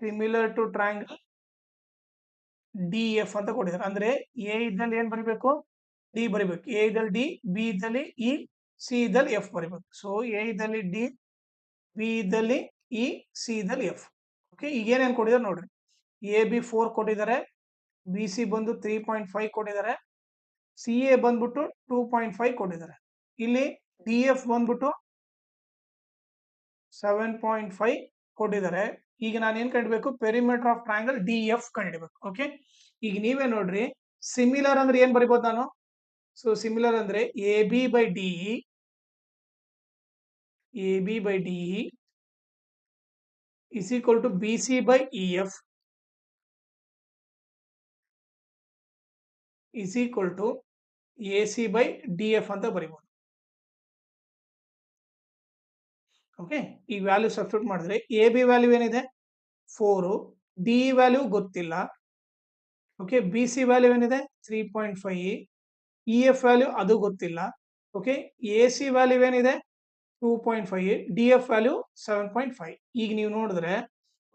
similar to triangle DF ಅಂತ ಕೊಟ್ಟಿದ್ದಾರೆ. ಅಂದ್ರೆ A ಇದ್ದಲ್ಲಿ ಏನ್ ಬರಿಬೇಕು, D ಬರಿಬೇಕು, A ಇದ್ದಲ್ಲಿ D, B ಇದ್ದಲ್ಲಿ E, C ಇದ್ದಲ್ಲಿ F ಬರಿಬೇಕು. ಸೊ A ಇದ್ದಲ್ಲಿ D, B ಇದ್ದಲ್ಲಿ ಇ, ಸಿ ಇದ್ದಲ್ಲಿ ಎಫ್. ಓಕೆ, ಈಗ ಏನೇನು ಕೊಟ್ಟಿದ್ದಾರೆ ನೋಡ್ರಿ, ಎ ಬಿ 4 ಕೊಟ್ಟಿದ್ದಾರೆ, ಬಿ ಸಿ ಬಂದು 3.5 ಕೊಟ್ಟಿದ್ದಾರೆ, ಸಿ ಎ ಬಂದ್ಬಿಟ್ಟು 2.5 ಕೊಟ್ಟಿದ್ದಾರೆ, ಇಲ್ಲಿ ಡಿ ಎಫ್ ಬಂದ್ಬಿಟ್ಟು 7.5 ಕೊಟ್ಟಿದ್ದಾರೆ. ಈಗ ನಾನು ಏನ್ ಕಂಡಿಬೇಕು, perimeter of triangle D F ಕಂಡಿಡ್ಬೇಕು. ಓಕೆ, ಈಗ ನೀವೇ ನೋಡ್ರಿ ಸಿಮಿಲರ್ ಅಂದ್ರೆ ಏನ್ ಬರಿಬಹುದು ನಾನು. ಸೊ ಸಿಮಿಲರ್ ಅಂದ್ರೆ A B by D, A B by D is equal to BC by EF is equal to AC by DF ಅಂತ ಬರೀಬಹುದು. ಓಕೆ, ಈ ವ್ಯಾಲ್ಯೂ ಸಬ್ಸ್ಟಿಟ್ಯೂಟ್ ಮಾಡಿದ್ರೆ ಎ ಬಿ ವ್ಯಾಲ್ಯೂ ಏನಿದೆ 4, ಡಿ ವ್ಯಾಲ್ಯೂ ಗೊತ್ತಿಲ್ಲ. ಓಕೆ, ಬಿ ಸಿ ವ್ಯಾಲ್ಯೂ ಏನಿದೆ 3.5, ಇ ಎಫ್ ವ್ಯಾಲ್ಯೂ ಅದು ಗೊತ್ತಿಲ್ಲ. ಓಕೆ, ಎ ಸಿ ವ್ಯಾಲ್ಯೂ ಏನಿದೆ 2.5, ಡಿ ಎಫ್ ವ್ಯಾಲ್ಯೂ 7.5. ಈಗ ನೀವು ನೋಡಿದ್ರೆ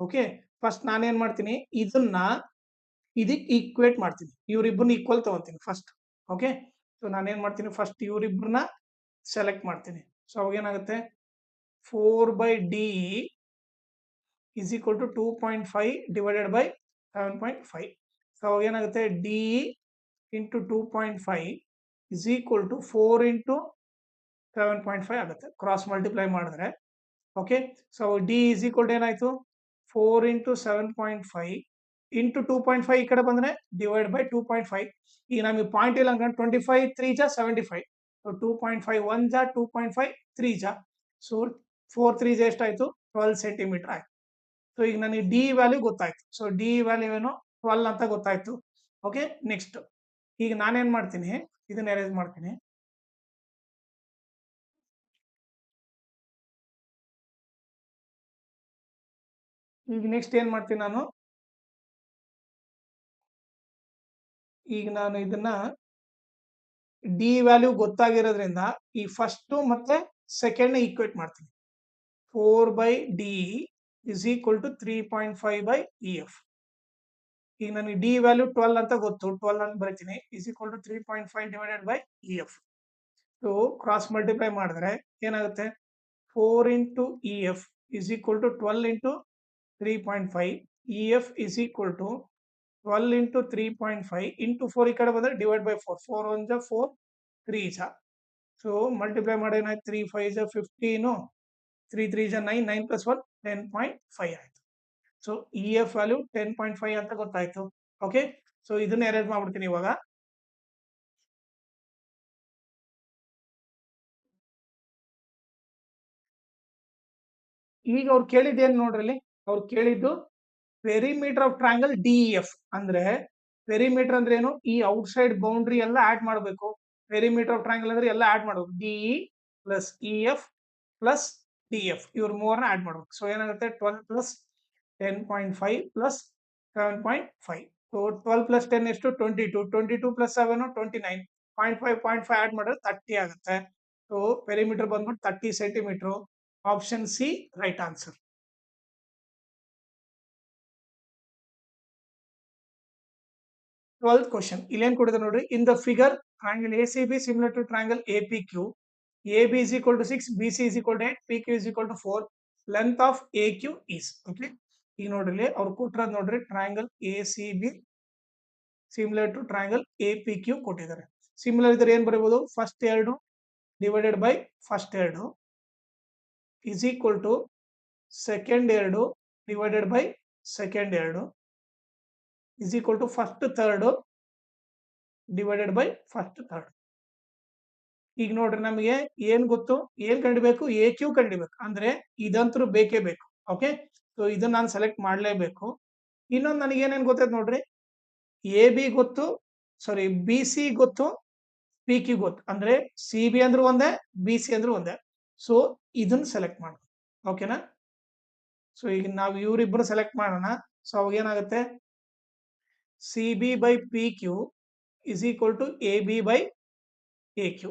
ಓಕೆ, ಫಸ್ಟ್ ನಾನೇನ್ ಮಾಡ್ತೀನಿ, ಇದಕ್ಕೆ ಈಕ್ವೇಟ್ ಮಾಡ್ತೀನಿ, ಇವ್ರಿಬ್ಬರನ್ನ ಈಕ್ವಲ್ ತಗೊಂತೀನಿ ಫಸ್ಟ್. ಓಕೆ, ಸೊ ನಾನೇನ್ ಮಾಡ್ತೀನಿ, ಫಸ್ಟ್ ಇವ್ರಿಬ್ಬರನ್ನ ಸೆಲೆಕ್ಟ್ ಮಾಡ್ತೀನಿ. ಸೊ ಅವಾಗ ಏನಾಗುತ್ತೆ, 4 by D is equal to 2.5 divided by 7.5. So ಅವಾಗ ಏನಾಗುತ್ತೆ, D into 2.5 is equal to 4 into 7.5 ಆಗುತ್ತೆ, ಕ್ರಾಸ್ ಮಲ್ಟಿಪ್ಲೈ ಮಾಡಿದ್ರೆ. Okay, so D is equal to ಏನಾಯ್ತು, 4 ಇಂಟು 7.5 ಇಂಟು 2.5 ಈ ಕಡೆ ಬಂದ್ರೆ ಡಿವೈಡ್ ಬೈ 2.5. ಈಗ ನಮಗೆ ಪಾಯಿಂಟ್ ಇಲ್ಲ ಅಂದ್ರೆ 25 3 ಜಾ 75. ಸೊ 2.5 1 ಜಾ 2.5 3 ಜಾ, ಸೊ 4 3 ಜಾ ಎಷ್ಟಾಯ್ತು, 12 ಸೆಂಟಿಮೀಟರ್ ಆಯ್ತು. ಸೊ ಈಗ ನನಗೆ ಡಿ ವ್ಯಾಲ್ಯೂ ಗೊತ್ತಾಯ್ತು. ಸೊ ಡಿ ವ್ಯಾಲ್ಯೂ ಏನು 12 ಅಂತ ಗೊತ್ತಾಯ್ತು. ಓಕೆ, ನೆಕ್ಸ್ಟ್ ಈಗ ನಾನೇನ್ ಮಾಡ್ತೀನಿ, ಇದನ್ನ ಅರೇಂಜ್ ಮಾಡ್ತೀನಿ. ಈಗ ನೆಕ್ಸ್ಟ್ ಏನ್ ಮಾಡ್ತೀನಿ ನಾನು, ಈಗ ನಾನು ಇದನ್ನ ಡಿ ವ್ಯಾಲ್ಯೂ ಗೊತ್ತಾಗಿರೋದ್ರಿಂದ ಈ ಫಸ್ಟ್ ಮತ್ತೆ ಸೆಕೆಂಡ್ ಈಕ್ವೇಟ್ ಮಾಡ್ತೀನಿ. 4 by D is equal to 3.5 by E F. ಈಗ ನನಗೆ ಡಿ ವ್ಯಾಲ್ಯೂ 12 ಅಂತ ಗೊತ್ತು, 12 ಅಂತ ಬರೀತೀನಿ, is equal to 3.5 divided by E F. So cross multiply ಮಾಡಿದ್ರೆ ಏನಾಗುತ್ತೆ, 4 into E F is equal to 12 into 3.5, E F is equal to 12 into 3.5 into 4 ಈ ಕಡೆ ಬಂದ್ರೆ ಡಿವೈಡ್ ಬೈ 4, 4 1 ಜಾ 4 3 ಜಾ. ಸೊ ಮಲ್ಟಿಪ್ಲೈ ಮಾಡಿ ಏನಾಯ್ತು, 3 5 ಜಾ 15, 3 3 ಜಾ 9, 9 ಪ್ಲಸ್ 1 10.5 ಆಯ್ತು. ಸೊ ಇ ಎಫ್ ವ್ಯಾಲ್ಯೂ 10.5 ಅಂತ ಗೊತ್ತಾಯ್ತು. ಓಕೆ, ಸೊ ಇದನ್ನ ಅರೇಂಜ್ ಮಾಡ್ಬಿಡ್ತೀನಿ ಇವಾಗ. ಈಗ ಅವ್ರು ಕೇಳಿದ್ದೇನು ನೋಡ್ರಲ್ಲಿ, ಅವ್ರು ಕೇಳಿದ್ದು perimeter of triangle D F. ಅಂದ್ರೆ ಪೆರಿಮೀಟರ್ ಅಂದ್ರೆ ಏನು, ಈ ಔಟ್ ಸೈಡ್ ಬೌಂಡ್ರಿ ಎಲ್ಲ ಆಡ್ ಮಾಡಬೇಕು. ಪೆರಿಮೀಟರ್ ಆಫ್ ಟ್ರಯಾಂಗಲ್ ಅಂದ್ರೆ ಎಲ್ಲ ಆಡ್ ಮಾಡಬೇಕು, DE plus E F plus D F, ಇವ್ರ ಮೂರನ್ನ ಆಡ್ ಮಾಡ್ಬೇಕು. ಸೊ ಏನಾಗುತ್ತೆ, 12 ಪ್ಲಸ್ 10.5 ಪ್ಲಸ್ 7.5. ಸೊ 12 ಪ್ಲಸ್ 10 ಎಷ್ಟು, 22, 22 ಪ್ಲಸ್ 7 29, 0.5 ಆಡ್ ಮಾಡಿದ್ರೆ 30 ಆಗುತ್ತೆ. ಸೊ ಪೆರಿಮೀಟರ್ ಬಂದ್ಬಿಟ್ಟು 30 centimetre. Option C right answer. 12th question ಇಲ್ಲೇನ್ ಕೊಟ್ಟಿದೆ ನೋಡ್ರಿ. In the figure triangle ACB similar to triangle APQ. AB is equal to 6, BC is equal to 8, PQ is equal to 4. Length of AQ is. Okay, ಈಗ ನೋಡ್ರಿ ಅವ್ರು ಕೊಟ್ಟಿರೋದು ನೋಡ್ರಿ triangle ACB similar to triangle APQ ಕೊಟ್ಟಿದ್ದಾರೆ. ಸಿಮಿಲರ್ ಇದ್ರೆ ಏನ್ ಬರೀಬಹುದು, ಫಸ್ಟ್ ಎರಡು ಡಿವೈಡೆಡ್ ಬೈ ಫಸ್ಟ್ ಎರಡು ಇಸ್ ಈಕ್ವಲ್ ಟು ಸೆಕೆಂಡ್ ಎರಡು ಡಿವೈಡೆಡ್ ಬೈ ಸೆಕೆಂಡ್ ಎರಡು is equal to first third divided by first third. ಈಗ ನೋಡ್ರಿ ನಮಗೆ ಏನ್ ಗೊತ್ತು, ಏನ್ ಕಂಡಿಬೇಕು, AQ ಕಂಡಿಬೇಕು. ಅಂದ್ರೆ ಇದಂತರೂ ಬೇಕೇ ಬೇಕು. ಓಕೆ, ಸೊ ಇದನ್ನ ನಾನು ಸೆಲೆಕ್ಟ್ ಮಾಡ್ಲೇಬೇಕು. ಇನ್ನೊಂದು ನನಗೆ ಏನೇನ್ ಗೊತ್ತೈತೆ ನೋಡ್ರಿ, AB ಗೊತ್ತು, ಸಾರಿ BC ಗೊತ್ತು, PQ ಗೊತ್ತು. ಅಂದ್ರೆ CB ಅಂದ್ರೂ ಒಂದೇ, BC ಅಂದ್ರೂ ಒಂದೇ. ಸೊ ಇದನ್ನ ಸೆಲೆಕ್ಟ್ ಮಾಡೋಣ. ಓಕೆನಾ? ಸೊ ಈಗ ನಾವು ಇವರಿಬ್ಬರು ಸೆಲೆಕ್ಟ್ ಮಾಡೋಣ. ಸೊ ಅವಾಗ ಏನಾಗುತ್ತೆ, CB by PQ is equal to AB by AQ.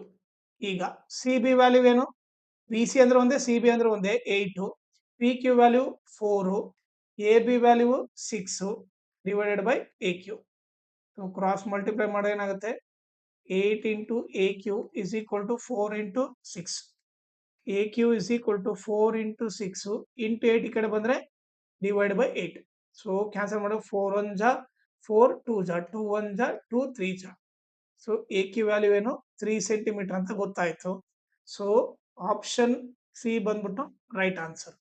ಈಗ CB ವ್ಯಾಲ್ಯೂ ಏನು, BC ಅಂದ್ರೆ ಒಂದೇ, CB ಅಂದ್ರೆ ಒಂದೇ 8, PQ value 4, AB value 6 divided by AQ. ಸೊ ಕ್ರಾಸ್ ಮಲ್ಟಿಪ್ಲೈ ಮಾಡಿದ್ರೆ ಏನಾಗುತ್ತೆ, 8 into AQ is equal to 4 into 6. AQ is equal to 4 into 6 into 8 ಈ ಕಡೆ ಬಂದ್ರೆ ಡಿವೈಡ್ ಬೈ 8. ಸೊ ಕ್ಯಾನ್ಸಲ್ ಮಾಡೋ 4 1 ಜಾ 4, 2 ಜಾ 2 1 ಜಾ 2, 3 ಜಾ. ಸೊ AQ ವ್ಯಾಲ್ಯೂ ಏನು 3 ಸೆಂಟಿಮೀಟರ್ ಅಂತ ಗೊತ್ತಾಯ್ತು. ಸೊ ಆಪ್ಷನ್ ಸಿ ಬಂದ್ಬಿಟ್ಟು ರೈಟ್ ಆನ್ಸರ್.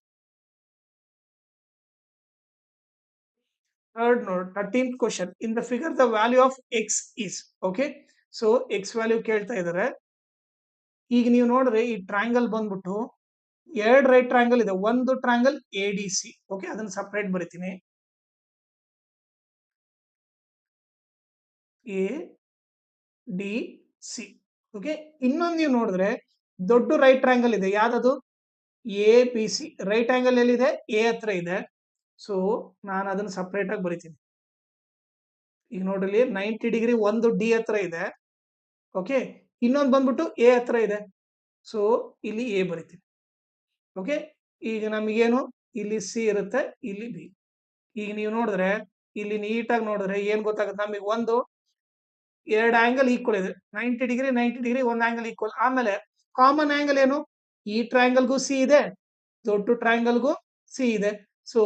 ಥರ್ಡ್ ನೋಡ್ 13th question. In the figure the value of X is. Okay, so x value ಕೇಳ್ತಾ ಇದಾರೆ. ಈಗ ನೀವು ನೋಡ್ರಿ ಈ ಟ್ರಯಾಂಗಲ್ ಬಂದ್ಬಿಟ್ಟು ಎರಡು ರೈಟ್ ಟ್ರಯಾಂಗಲ್ ಇದೆ. ಒಂದು ಟ್ರಯಾಂಗಲ್ ADC. ಓಕೆ, ಅದನ್ನ ಸಪರೇಟ್ ಬರಿತೀನಿ, ADC. ಓಕೆ, ಇನ್ನೊಂದು ನೀವು ನೋಡಿದ್ರೆ ದೊಡ್ಡ ರೈಟ್ ಟ್ರಯಾಂಗಲ್ ಇದೆ, ಯಾವ್ದದು, ABC. ರೈಟ್ ಆಂಗಲ್ ಎಲ್ಲಿದೆ, A ಹತ್ರ ಇದೆ. ಸೊ ನಾನು ಅದನ್ನ ಸಪರೇಟ್ ಆಗಿ ಬರಿತೀನಿ. ಈಗ ನೋಡ್ರಿ 90 ಡಿಗ್ರಿ ಒಂದು D ಹತ್ರ ಇದೆ. ಓಕೆ, ಇನ್ನೊಂದು ಬಂದ್ಬಿಟ್ಟು A ಹತ್ರ ಇದೆ. ಸೊ ಇಲ್ಲಿ A ಬರಿತೀನಿ. ಓಕೆ, ಈಗ ನಮಗೇನು ಇಲ್ಲಿ C ಇರುತ್ತೆ, ಇಲ್ಲಿ B. ಈಗ ನೀವು ನೋಡಿದ್ರೆ ಇಲ್ಲಿ ನೀಟಾಗಿ ನೋಡಿದ್ರೆ ಏನ್ ಗೊತ್ತಾಗುತ್ತೆ, ನಮಗೆ ಒಂದು ಎರಡು ಆಂಗಲ್ ಈಕ್ವಲ್ ಇದೆ, 90 ಡಿಗ್ರಿ 90 ಡಿಗ್ರಿ ಒಂದು ಆಂಗಲ್ ಈಕ್ವಲ್. ಆಮೇಲೆ ಕಾಮನ್ ಆಂಗಲ್ ಏನು, ಈ ಟ್ರಯಾಂಗಲ್ಗೂ C ಇದೆ, ದೊಡ್ಡ ಟ್ರಯಾಂಗಲ್ಗೂ C ಇದೆ. ಸೊ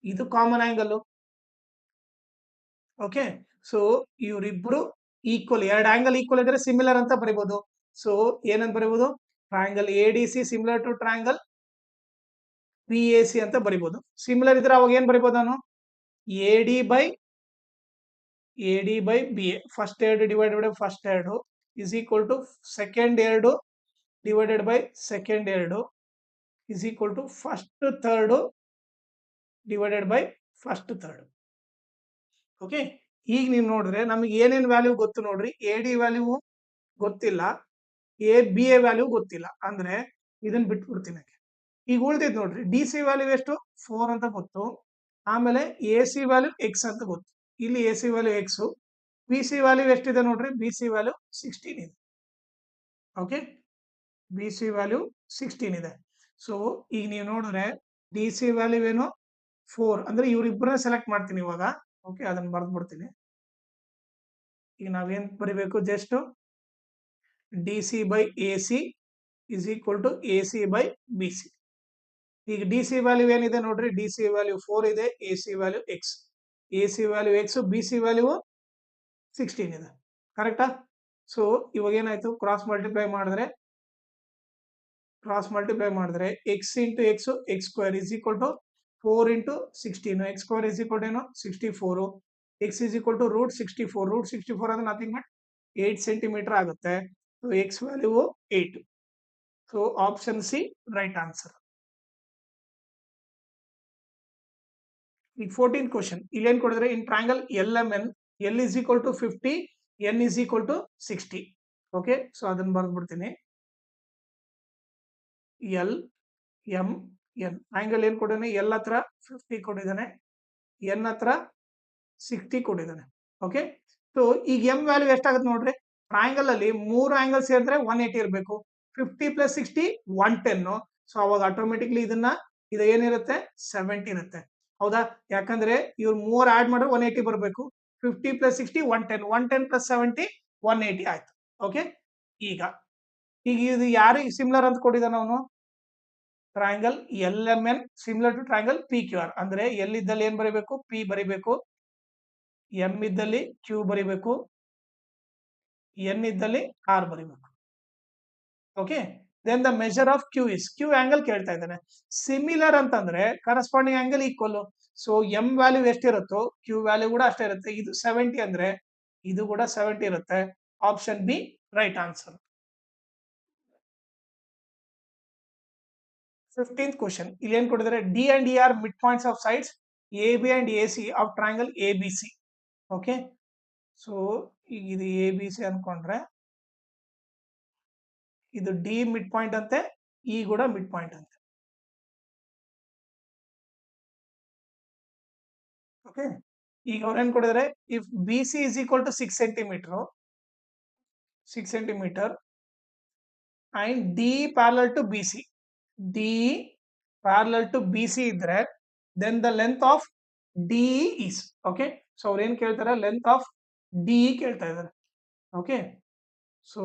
ಇದು ಕಾಮನ್ ಆಂಗಲ್. ಓಕೆ, ಸೊ ಇವರಿಬ್ರು ಈಕ್ವಲ್, ಎರಡು ಆಂಗಲ್ ಈಕ್ವಲ್ ಇದ್ರೆ ಸಿಮಿಲರ್ ಅಂತ ಬರೀಬಹುದು. ಸೊ ಏನಂತ ಬರೀಬಹುದು, triangle ADC similar to triangle PAC ಅಂತ ಬರೀಬಹುದು. ಸಿಮಿಲರ್ ಇದ್ರೆ ಅವಾಗ ಏನ್ ಬರೀಬಹುದು, ನಾನು AD ಬೈ BA, ಫಸ್ಟ್ ಎರಡು ಡಿವೈಡೆಡ್ ಬೈ ಫಸ್ಟ್ ಎರಡು ಇಸ್ ಈಕ್ವಲ್ ಟು ಸೆಕೆಂಡ್ ಎರಡು ಡಿವೈಡೆಡ್ ಬೈ ಸೆಕೆಂಡ್ ಎರಡು is equal to first third divided by first third. Okay, ಈಗ ನೀವು ನೋಡಿದ್ರೆ ನಮಗೆ ಏನೇನ್ ವ್ಯಾಲ್ಯೂ ಗೊತ್ತು ನೋಡ್ರಿ, AD ವ್ಯಾಲ್ಯೂ ಗೊತ್ತಿಲ್ಲ, BA ವ್ಯಾಲ್ಯೂ ಗೊತ್ತಿಲ್ಲ. ಅಂದ್ರೆ ಇದನ್ನ ಬಿಟ್ಬಿಡ್ತೀನಿ. ಈಗ ಉಳಿದಿದ್ ನೋಡ್ರಿ, DC ವ್ಯಾಲ್ಯೂ ಎಷ್ಟು 4 ಅಂತ ಗೊತ್ತು. ಆಮೇಲೆ AC ವ್ಯಾಲ್ಯೂ X ಅಂತ ಗೊತ್ತು. ಇಲ್ಲಿ AC value X. BC value ಎಷ್ಟಿದೆ ನೋಡ್ರಿ, BC ವ್ಯಾಲ್ಯೂ 16 ಇದೆ. ಓಕೆ, BC ವ್ಯಾಲ್ಯೂ 16 ಇದೆ. ಸೊ ಈಗ ನೀವು ನೋಡಿದ್ರೆ DC ವ್ಯಾಲ್ಯೂ ಏನು 4, ಅಂದ್ರೆ ಇವ್ರಿಬ್ಬರನ್ನ ಸೆಲೆಕ್ಟ್ ಮಾಡ್ತೀನಿ ಇವಾಗ. ಓಕೆ, ಅದನ್ನ ಬರೆದು ಬಿಡ್ತೀನಿ. ಈಗ ನಾವೇನ್ ಬರಿಬೇಕು, just DC by AC is equal to AC by BC. ಈಗ DC ವ್ಯಾಲ್ಯೂ ಏನಿದೆ ನೋಡ್ರಿ, DC ವ್ಯಾಲ್ಯೂ 4 ಇದೆ, AC value X. AC value X, BC value 16 ಇದೆ. ಕರೆಕ್ಟಾ? ಸೊ ಇವಾಗ ಏನಾಯ್ತು, ಕ್ರಾಸ್ ಮಲ್ಟಿಪ್ಲೈ ಮಾಡಿದ್ರೆ X into X, X square is equal to 4 into 16. X square is equal to ಏನು 64. X is equal to root 64. Root 64 ಅಂದ್ರೆ ನಥಿಂಗ್ ಬಟ್ 8 ಸೆಂಟಿಮೀಟರ್ ಆಗುತ್ತೆ. So X value 8. So option C right answer. ಈಗ 14th ಕ್ವಶನ್ ಇಲ್ಲೇನ್ ಕೊಡಿದ್ರೆ, in triangle LMN L is equal to 50, N is equal to 60. Okay, so ಅದನ್ನ ಬರೆದ್ಬಿಡ್ತೀನಿ. LMN ಆಂಗಲ್ ಏನ್ ಕೊಡಿದಾನೆ, L ಹತ್ರ 50 ಕೊಟ್ಟಿದ್ದಾನೆ, N ಹತ್ರ 60 ಕೊಟ್ಟಿದ್ದಾನೆ. ಓಕೆ, ಸೊ ಈಗ M ವ್ಯಾಲ್ಯೂ ಎಷ್ಟಾಗುತ್ತೆ ನೋಡ್ರಿ, ಟ್ರಯಾಂಗಲ್ ಅಲ್ಲಿ 3 ಆಂಗಲ್ ಸೇರಿದ್ರೆ 180 ಇರಬೇಕು. 50 + 60 110. ಸೊ ಅವಾಗ ಆಟೋಮೆಟಿಕ್ಲಿ ಇದು ಏನಿರುತ್ತೆ 70 ಇರುತ್ತೆ. ಹೌದಾ? ಯಾಕಂದ್ರೆ ಇವ್ರು 3 ಆಡ್ ಮಾಡಿದ್ರೆ 180 ಬರಬೇಕು. 50 + 60 110. 110 + 70 180 ಆಯ್ತು. ಓಕೆ. ಈಗ ಇದು ಯಾರಿಗೆ ಸಿಮಿಲರ್ ಅಂತ ಕೊಟ್ಟಿದ್ದಾನೆ ಅವನು? Triangle LMN similar to triangle PQR. ಅಂದ್ರೆ ಎಲ್ ಇದ್ದಲ್ಲಿ ಏನ್ ಬರೀಬೇಕು? P ಬರೀಬೇಕು. M ಇದ್ದಲ್ಲಿ Q ಬರೀಬೇಕು. N ಇದ್ದಲ್ಲಿ R ಬರೀಬೇಕು. Okay. Then the measure of Q is Q angle ಕೇಳ್ತಾ ಇದ್ದಾನೆ. ಸಿಮಿಲರ್ ಅಂತಂದ್ರೆ corresponding angle equal. So M value ಎಷ್ಟಿರುತ್ತೋ Q ವ್ಯಾಲ್ಯೂ ಕೂಡ ಅಷ್ಟೇ ಇರುತ್ತೆ. ಇದು 70 ಅಂದ್ರೆ ಇದು ಕೂಡ 70 ಇರುತ್ತೆ. Option B right answer. 15th question ಇಲ್ಲಿ ಏನ್ ಕೊಟ್ಟಿದ್ದಾರೆ? D and E are mid points of sides A B and A C of triangle A B C. Okay. So ಈಗ ಇದು ಎ ಬಿ ಸಿ ಅನ್ಕೊಂಡ್ರೆ ಇದು ಡಿ ಮಿಡ್ ಪಾಯಿಂಟ್ ಅಂತೆ, ಇ ಕೂಡ ಮಿಡ್ ಪಾಯಿಂಟ್ ಅಂತೆ. ಓಕೆ. ಈಗ ಅವ್ರೇನ್ ಕೊಟ್ಟಿದ್ದಾರೆ? If B C is equal to 6 centimetre and D parallel to B C, D parallel to B C ಇದ್ರೆ then the length of D is. Okay. So ಅವ್ರು ಏನ್ ಕೇಳ್ತಾರೆ? ಲೆಂತ್ ಆಫ್ ಡಿ ಕೇಳ್ತಾ ಇದ್ದಾರೆ. ಓಕೆ. ಸೊ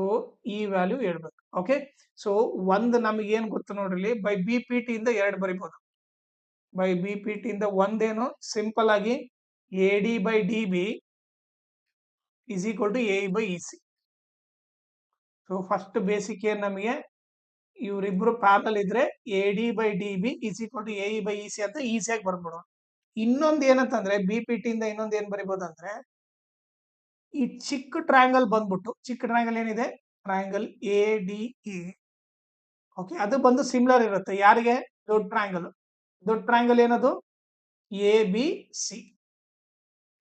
ಈ ವ್ಯಾಲ್ಯೂ ಹೇಳ್ಬೇಕು. ಓಕೆ. ಸೊ ಒಂದು ನಮಗೆ ಏನ್ ಗೊತ್ತು ನೋಡ್ರಿ, ಬೈ ಬಿ ಪಿ ಟಿ ಇಂದ 2 ಬರಿಬಹುದು. ಬೈ ಬಿ ಪಿ ಟಿ ಇಂದ ಒಂದೇನು ಸಿಂಪಲ್ ಆಗಿ A D by D B is equal to A by E C. So first basic ಏನ್ ನಮಗೆ ಇವರಿಬ್ರು ಪ್ಯಾರಲಲ್ ಇದ್ರೆ A D by D B is equal to A by E C ಅಂತ ಈಸಿಯಾಗಿ ಬರ್ಬಿಡೋಣ. ಇನ್ನೊಂದು ಏನಂತಂದ್ರೆ ಬಿ ಪಿ ಟಿ ಇಂದ ಇನ್ನೊಂದು ಏನ್ ಬರಿಬಹುದು ಅಂದ್ರೆ ಈ ಚಿಕ್ಕ ಟ್ರಯಾಂಗಲ್ ಬಂದ್ಬಿಟ್ಟು, ಚಿಕ್ಕ ಟ್ರಯಾಂಗಲ್ ಏನಿದೆ triangle A D E. Okay. ಅದು ಬಂದು ಸಿಮಿಲರ್ ಇರುತ್ತೆ ಯಾರಿಗೆ? ದೊಡ್ಡ ಟ್ರಯಾಂಗಲ್. ದೊಡ್ಡ ಟ್ರಯಾಂಗಲ್ ಏನದು? A B C.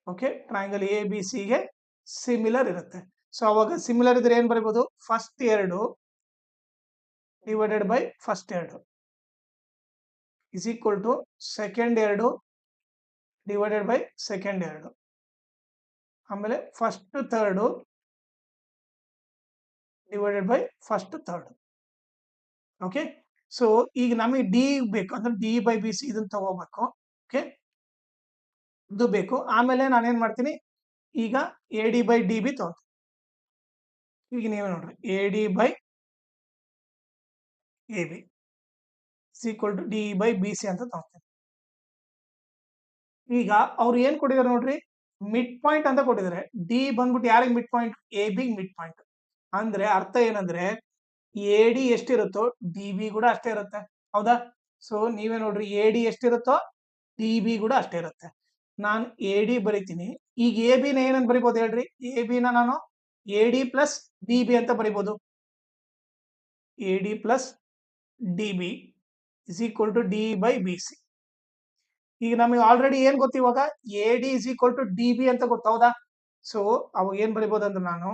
Okay. Triangle A B C ಗೆ ಸಿಮಿಲರ್ ಇರುತ್ತೆ. ಸೊ ಅವಾಗ ಸಿಮಿಲರ್ ಇದ್ರೆ ಏನ್ ಬರೀಬಹುದು? First 2 divided by first 2 is equal to second 2 divided by second 2. ಆಮೇಲೆ first 3 divided by first 3. Okay. So ಈಗ ನಮಗೆ ಡಿ ಬೇಕು ಅಂದ್ರೆ ಡಿ ಬೈ ಬಿ ಸಿ ಇದನ್ನ ತಗೋಬೇಕು. ಓಕೆ. ಇದು ಬೇಕು. ಆಮೇಲೆ ನಾನೇನ್ ಮಾಡ್ತೀನಿ ಈಗ A D by D B ತಗೋತೀನಿ. ಈಗ ನೀವೇ ನೋಡ್ರಿ A D by A B is equal to D by B C ಅಂತ ತಗೋತೀನಿ. ಈಗ ಅವ್ರು ಏನ್ ಕೊಟ್ಟಿದ್ದಾರೆ ನೋಡ್ರಿ? ಮಿಡ್ ಪಾಯಿಂಟ್ ಅಂತ ಕೊಟ್ಟಿದ್ದಾರೆ. ಡಿ ಬಂದ್ಬಿಟ್ಟು ಯಾರಿಗೆ mid point? A B mid point. ಅಂದ್ರೆ ಅರ್ಥ ಏನಂದ್ರೆ ಎ ಡಿ ಎಷ್ಟಿರುತ್ತೋ ಡಿ ಬಿ ಕೂಡ ಅಷ್ಟೇ ಇರುತ್ತೆ. ಹೌದಾ? ಸೊ ನೀವೇ ನೋಡ್ರಿ ಎ ಡಿ ಎಷ್ಟಿರುತ್ತೋ ಡಿ ಬಿ ಕೂಡ ಅಷ್ಟೇ ಇರುತ್ತೆ. ನಾನು ಎ ಡಿ ಬರಿತೀನಿ. ಈಗ ಎ ಬಿ ನ ಏನಂತ ಬರಿಬಹುದು ಹೇಳ್ರಿ? ಎ ಬಿ ನ ನಾನು A D plus D B ಅಂತ ಬರಿಬಹುದು. A D plus D B is equal to D by B C. ಈಗ ನಮಗೆ ಆಲ್ರೆಡಿ ಏನ್ ಗೊತ್ತು ಇವಾಗ? A D is equal to D B ಅಂತ ಗೊತ್ತು. ಹೌದಾ? ಸೊ ಅವಾಗ ಏನ್ ಬರಿಬಹುದು ಅಂದ್ರೆ ನಾನು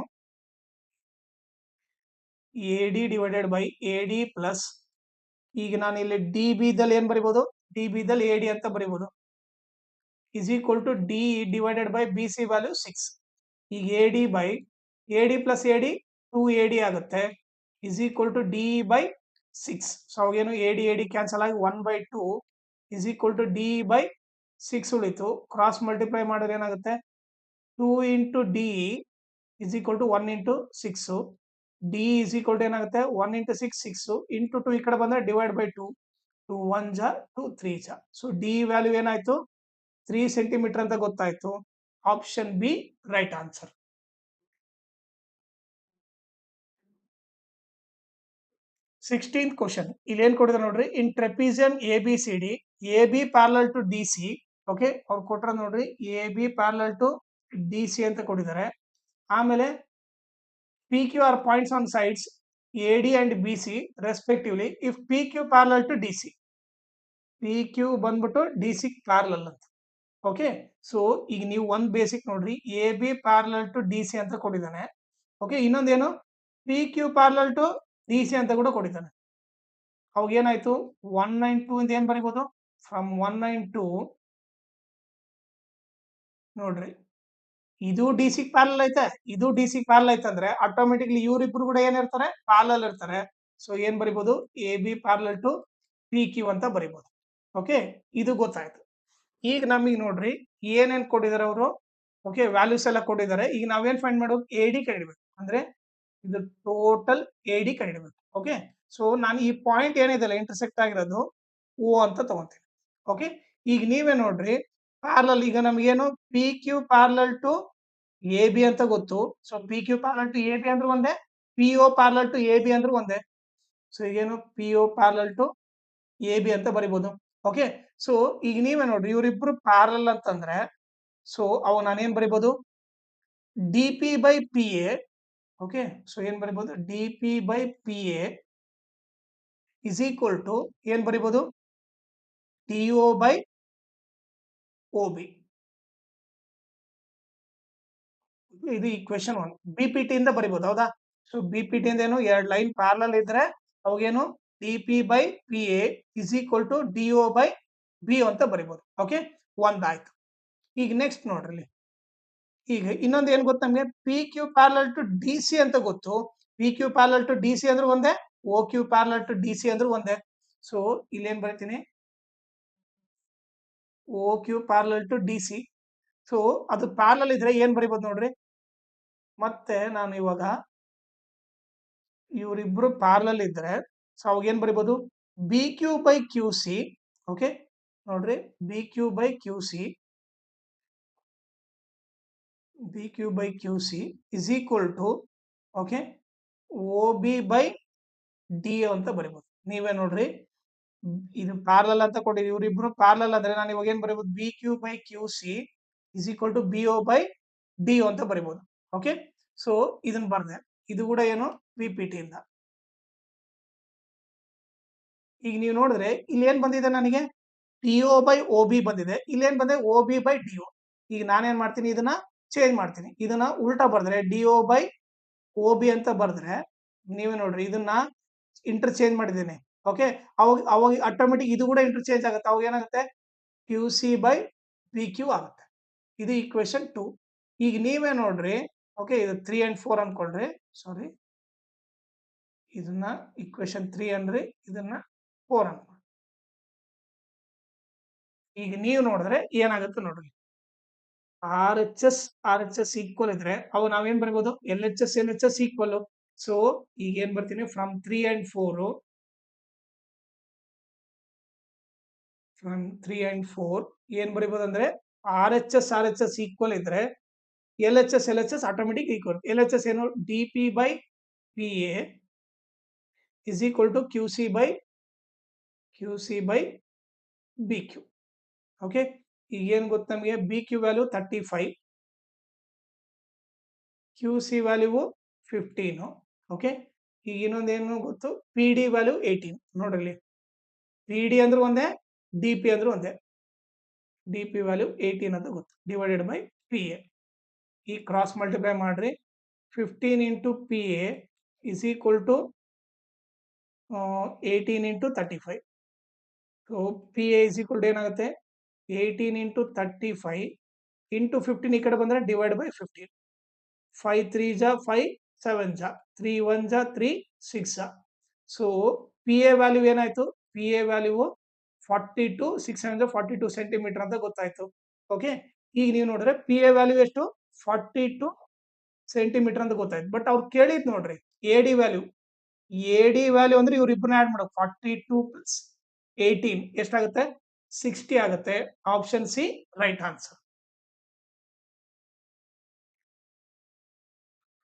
A D divided by A D plus, ಈಗ ನಾನು ಇಲ್ಲಿ ಡಿ ಬಿ ದಲ್ಲಿ ಏನ್ ಬರಿಬಹುದು? ಡಿ ಬಿ ದಲ್ಲಿ ಎ ಡಿ ಅಂತ ಬರಿಬಹುದು. Is equal to D divided by B C value 6. ಈಗ A D by A D plus A D 2 A D ಆಗುತ್ತೆ is equal to D by 6. So ಅವಾಗೇನು ಎ ಡಿ ಕ್ಯಾನ್ಸಲ್ ಆಗಿ 1/2 is equal to D by 6 ಉಳಿತು. ಕ್ರಾಸ್ ಮಲ್ಟಿಪ್ಲೈ ಮಾಡಿದ್ರೆ ಏನಾಗುತ್ತೆ? 2 into D is equal to 1 into 6. D is equal to ಏನಾಗುತ್ತೆ? 1 ಇಂಟು 6 6 ಇಂಟು 2 ಈ ಕಡೆ ಬಂದ್ರೆ ಡಿವೈಡ್ ಬೈ 2. 2 1 ಜಾ 2 3 ಜಾ. ಸೊ ಡಿ ವ್ಯಾಲ್ಯೂ ಏನಾಯ್ತು? 3 ಸೆಂಟಿಮೀಟರ್ ಅಂತ ಗೊತ್ತಾಯ್ತು. Option B right answer. 16th question ಇಲ್ಲಿ ಏನ್ ಕೊಟ್ಟಿದ್ದಾರೆ ನೋಡ್ರಿ? In trapezium A B C D A B parallel to D C. Okay. ಅವ್ರು ಕೊಟ್ರ ನೋಡ್ರಿ A B parallel to D C ಅಂತ ಕೊಟ್ಟಿದ್ದಾರೆ. ಆಮೇಲೆ P Q R points on sides A D and B C respectively if P Q parallel to D C. P Q ಬಂದ್ಬಿಟ್ಟು ಡಿ ಸಿ ಪ್ಯಾರಲಲ್ ಅಂತ. ಓಕೆ. ಸೊ ಈಗ ನೀವು ಒಂದ್ ಬೇಸಿಕ್ ನೋಡ್ರಿ, A B parallel to D C ಅಂತ ಕೊಟ್ಟಿದ್ದಾನೆ. ಓಕೆ. ಇನ್ನೊಂದೇನು? P Q parallel to D C ಅಂತ ಕೂಡ ಕೊಟ್ಟಿದ್ದಾನೆ. ಅವಾಗ ಏನಾಯ್ತು? 192 ಇಂದ ಏನ್ ಬರೀಬಹುದು? ಫ್ರಮ್ 192 ನೋಡ್ರಿ ಇದು ಡಿ ಸಿ ಪ್ಯಾರಲ್ ಐತೆ, ಇದು ಡಿ ಸಿ ಪ್ಯಾರಲ್ ಐತೆ ಅಂದ್ರೆ ಆಟೋಮೆಟಿಕ್ಲಿ ಇವರಿಬ್ರು ಕೂಡ ಏನಿರ್ತಾರೆ, ಪ್ಯಾರಲ್ ಇರ್ತಾರೆ. ಸೊ ಏನ್ ಬರಿಬಹುದು, A B parallel to P Q ಅಂತ ಬರಿಬಹುದು. ಓಕೆ, ಇದು ಗೊತ್ತಾಯ್ತು. ಈಗ ನಮಗೆ ನೋಡ್ರಿ ಏನೇನ್ ಕೊಟ್ಟಿದ್ದಾರೆ ಅವರು. ಓಕೆ, ವ್ಯಾಲ್ಯೂಸ್ ಎಲ್ಲ ಕೊಟ್ಟಿದ್ದಾರೆ. ಈಗ ನಾವೇನ್ ಫೈಂಡ್ ಮಾಡೋದು, ಎ ಡಿ ಕಂಡಿಡ್ಬೇಕು. ಅಂದ್ರೆ ಇದು ಟೋಟಲ್ ಎ ಡಿ ಕಂಡಿಡ್ಬೇಕು. ಓಕೆ, ಸೊ ನಾನು ಈ ಪಾಯಿಂಟ್ ಏನಿದೆಲ್ಲ ಇಂಟರ್ಸೆಕ್ಟ್ ಆಗಿರೋದು ಓ ಅಂತ ತಗೊಂತೀನಿ. ಓಕೆ, ಈಗ ನೀವೇ ನೋಡ್ರಿ ಪ್ಯಾರಲಲ್, ಈಗ ನಮ್ಗೇನು P Q parallel to A B ಅಂತ ಗೊತ್ತು. So P Q parallel to A B ಅಂದ್ರೆ ಒಂದೇ, P O parallel to A B ಅಂದ್ರೆ ಒಂದೇ. ಸೊ ಈಗೇನು P O parallel to A B ಅಂತ ಬರಿಬಹುದು. ಓಕೆ, ಸೊ ಈಗ ನೀವೇ ನೋಡ್ರಿ ಇವರಿಬ್ರು ಪ್ಯಾರಲಲ್ ಅಂತಂದ್ರೆ ಸೊ ಅವು ನಾನೇನ್ ಬರಿಬಹುದು, D P by P A. Okay, so ಏನ್ ಬರಿಬಹುದು, D P by P A is equal to ಏನ್ ಬರಿಬಹುದು, T O by O B. ಇದು ಈಕ್ವೇಶನ್ 1. ಬಿ ಪಿ ಟಿ ಇಂದ ಬರಿಬಹುದು, ಹೌದಾ. ಸೊ ಬಿ ಪಿ ಟಿ ಇಂದ ಏನು, ಎರಡು ಲೈನ್ ಪ್ಯಾರಲಲ್ ಇದ್ರೆ ಅವಾಗೇನು D P by P A is equal to D O by B ಅಂತ ಬರಿಬಹುದು. ಓಕೆ, ಒಂದಾಯ್ತು. ಈಗ ನೆಕ್ಸ್ಟ್ ನೋಡ್ರಿ, ಈಗ ಇನ್ನೊಂದು ಏನ್ ಗೊತ್ತ ನಮ್ಗೆ, P Q parallel to D C ಅಂತ ಗೊತ್ತು. P Q parallel to D C ಅಂದ್ರೆ ಒಂದೇ, O Q parallel to D C ಅಂದ್ರೆ ಒಂದೇ. ಸೊ ಇಲ್ಲೇನ್ ಬರಿತೀನಿ, O Q parallel to D C. So ಅದು ಪ್ಯಾರಲಲ್ ಇದ್ರೆ ಏನ್ ಬರಿಬಹುದು ನೋಡ್ರಿ, ಮತ್ತೆ ನಾನು ಇವಾಗ ಇವರಿಬ್ರು ಪ್ಯಾರಲಲ್ ಇದ್ರೆ ಸೊ ಅವಾಗ ಏನ್ ಬರಿಬಹುದು, B Q by Q C. Okay, ನೋಡ್ರಿ B Q by Q C, B Q by Q C is equal to okay O B by D ಅಂತ ಬರಿಬಹುದು. ನೀವೇ ನೋಡ್ರಿ ಇದು ಪ್ಯಾರಲಲ್ ಅಂತ ಕೊಟ್ಟಿದ್ವಿ, ಇವರಿಬ್ರು ಪ್ಯಾರಲಲ್ ಅಂದ್ರೆ ನಾನು ಇವಾಗ ಏನ್ ಬರಿಬಹುದು, B Q by Q C is equal to B O by D ಅಂತ ಬರಿಬಹುದು. ಓಕೆ, ಸೊ ಇದನ್ನ ಬರ್ದೆ. ಇದು ಕೂಡ ಏನು ಪಿ ಪಿ ಟಿ ಇಂದ. ಈಗ ನೀವು ನೋಡಿದ್ರೆ ಇಲ್ಲಿ ಏನ್ ಬಂದಿದೆ ನನಗೆ, T O by O B ಬಂದಿದೆ. ಇಲ್ಲೇನ್ ಬಂದಿದೆ, O B by D O. ಈಗ ನಾನೇನ್ ಮಾಡ್ತೀನಿ, ಇದನ್ನ ಚೇಂಜ್ ಮಾಡ್ತೀನಿ. ಇದನ್ನ ಉಲ್ಟಾ ಬರ್ದ್ರೆ D O by O B ಅಂತ ಬರ್ದ್ರೆ ನೀವೇ ನೋಡ್ರಿ ಇದನ್ನ ಇಂಟರ್ಚೇಂಜ್ ಮಾಡಿದ್ದೀನಿ. ಓಕೆ, ಅವಾಗ ಅವಾಗ ಆಟೋಮೆಟಿಕ್ ಇದು ಕೂಡ ಇಂಟರ್ಚೇಂಜ್ ಆಗುತ್ತೆ. ಅವಾಗ ಏನಾಗುತ್ತೆ, Q C by P Q ಆಗುತ್ತೆ. ಇದು ಈಕ್ವೇಶನ್ 2. ಈಗ ನೀವೇ ನೋಡ್ರಿ, ಓಕೆ ಇದು 3 and 4 ಅನ್ಕೊಳ್ರಿ, ಸಾರಿ ಇದನ್ನ ಈಕ್ವೇಶನ್ 3 ಅನ್ರಿ, ಇದನ್ನ 4 ಅನ್ಕೊಳ್ರಿ. ಈಗ ನೀವು ನೋಡಿದ್ರೆ ಏನಾಗುತ್ತೆ ನೋಡ್ರಿ, ಆರ್ ಎಚ್ ಎಸ್ ಈಕ್ವಲ್ ಇದ್ರೆ ಅವು ನಾವೇನ್ ಬರೀಬಹುದು, L H S equal. So ಈಗ ಏನ್ ಬರ್ತೀನಿ, ಫ್ರಮ್ 3 and 4, ಫ್ರಮ್ 3 and 4 ಏನ್ ಬರೀಬಹುದು ಅಂದ್ರೆ ಆರ್ ಎಚ್ ಎಸ್ ಈಕ್ವಲ್ ಇದ್ರೆ L H S automatic equal. L H S ಏನು, D P by P A is equal to Q C by B Q. Okay, ಈಗ ಏನ್ ಗೊತ್ತ ನಮಗೆ, B Q value 35, Q C value 15. Okay, ಈಗ ಇನ್ನೊಂದೇನು ಗೊತ್ತು, ಪಿ ಡಿ ವ್ಯಾಲ್ಯೂ 18. ನೋಡ್ರಿ ಪಿ ಡಿ ಅಂದ್ರೆ ಒಂದೇ, ಡಿ ಪಿ ಅಂದ್ರೆ ಒಂದೇ. ಡಿ ಪಿ ವ್ಯಾಲ್ಯೂ 18 ಅಂತ ಗೊತ್ತು, ಡಿವೈಡೆಡ್ ಬೈ ಪಿ ಎ. ಈ ಕ್ರಾಸ್ ಮಲ್ಟಿಪ್ಲೈ ಮಾಡ್ರಿ, 15 into P A is equal to 18 into 35. So P A is equal to ಏನಾಗುತ್ತೆ, 18 ಇಂಟು 35 ಇಂಟು 15 ಈ ಕಡೆ ಬಂದ್ರೆ ಡಿವೈಡ್ ಬೈ 15. 5 3 ಜಾ 5, 7 ಜಾ 3, 1 ಜಾ 3, 6 ಜಾ. ಸೊ ಪಿ ಎ ವ್ಯಾಲ್ಯೂ ಏನಾಯ್ತು, ಪಿ ಎ ವ್ಯಾಲ್ಯೂ 42, 642 ಸೆಂಟಿಮೀಟರ್ ಅಂತ ಗೊತ್ತಾಯ್ತು. ಓಕೆ, ಈಗ ನೀವು ನೋಡ್ರೆ ಪಿ ಎ ವ್ಯಾಲ್ಯೂ ಎಷ್ಟು, 42 ಸೆಂಟಿಮೀಟರ್ ಅಂತ ಗೊತ್ತಾಯ್ತು. ಬಟ್ ಅವ್ರು ಕೇಳಿದ್ ನೋಡ್ರಿ A D value. A D value ಅಂದ್ರೆ ಇವ್ರಿಬ್ರನ್ನ ಆಡ್ ಮಾಡೋ, 42 ಪ್ಲಸ್ 18 ಎಷ್ಟಾಗುತ್ತೆ, 60 ಆಗುತ್ತೆ. Option C right answer.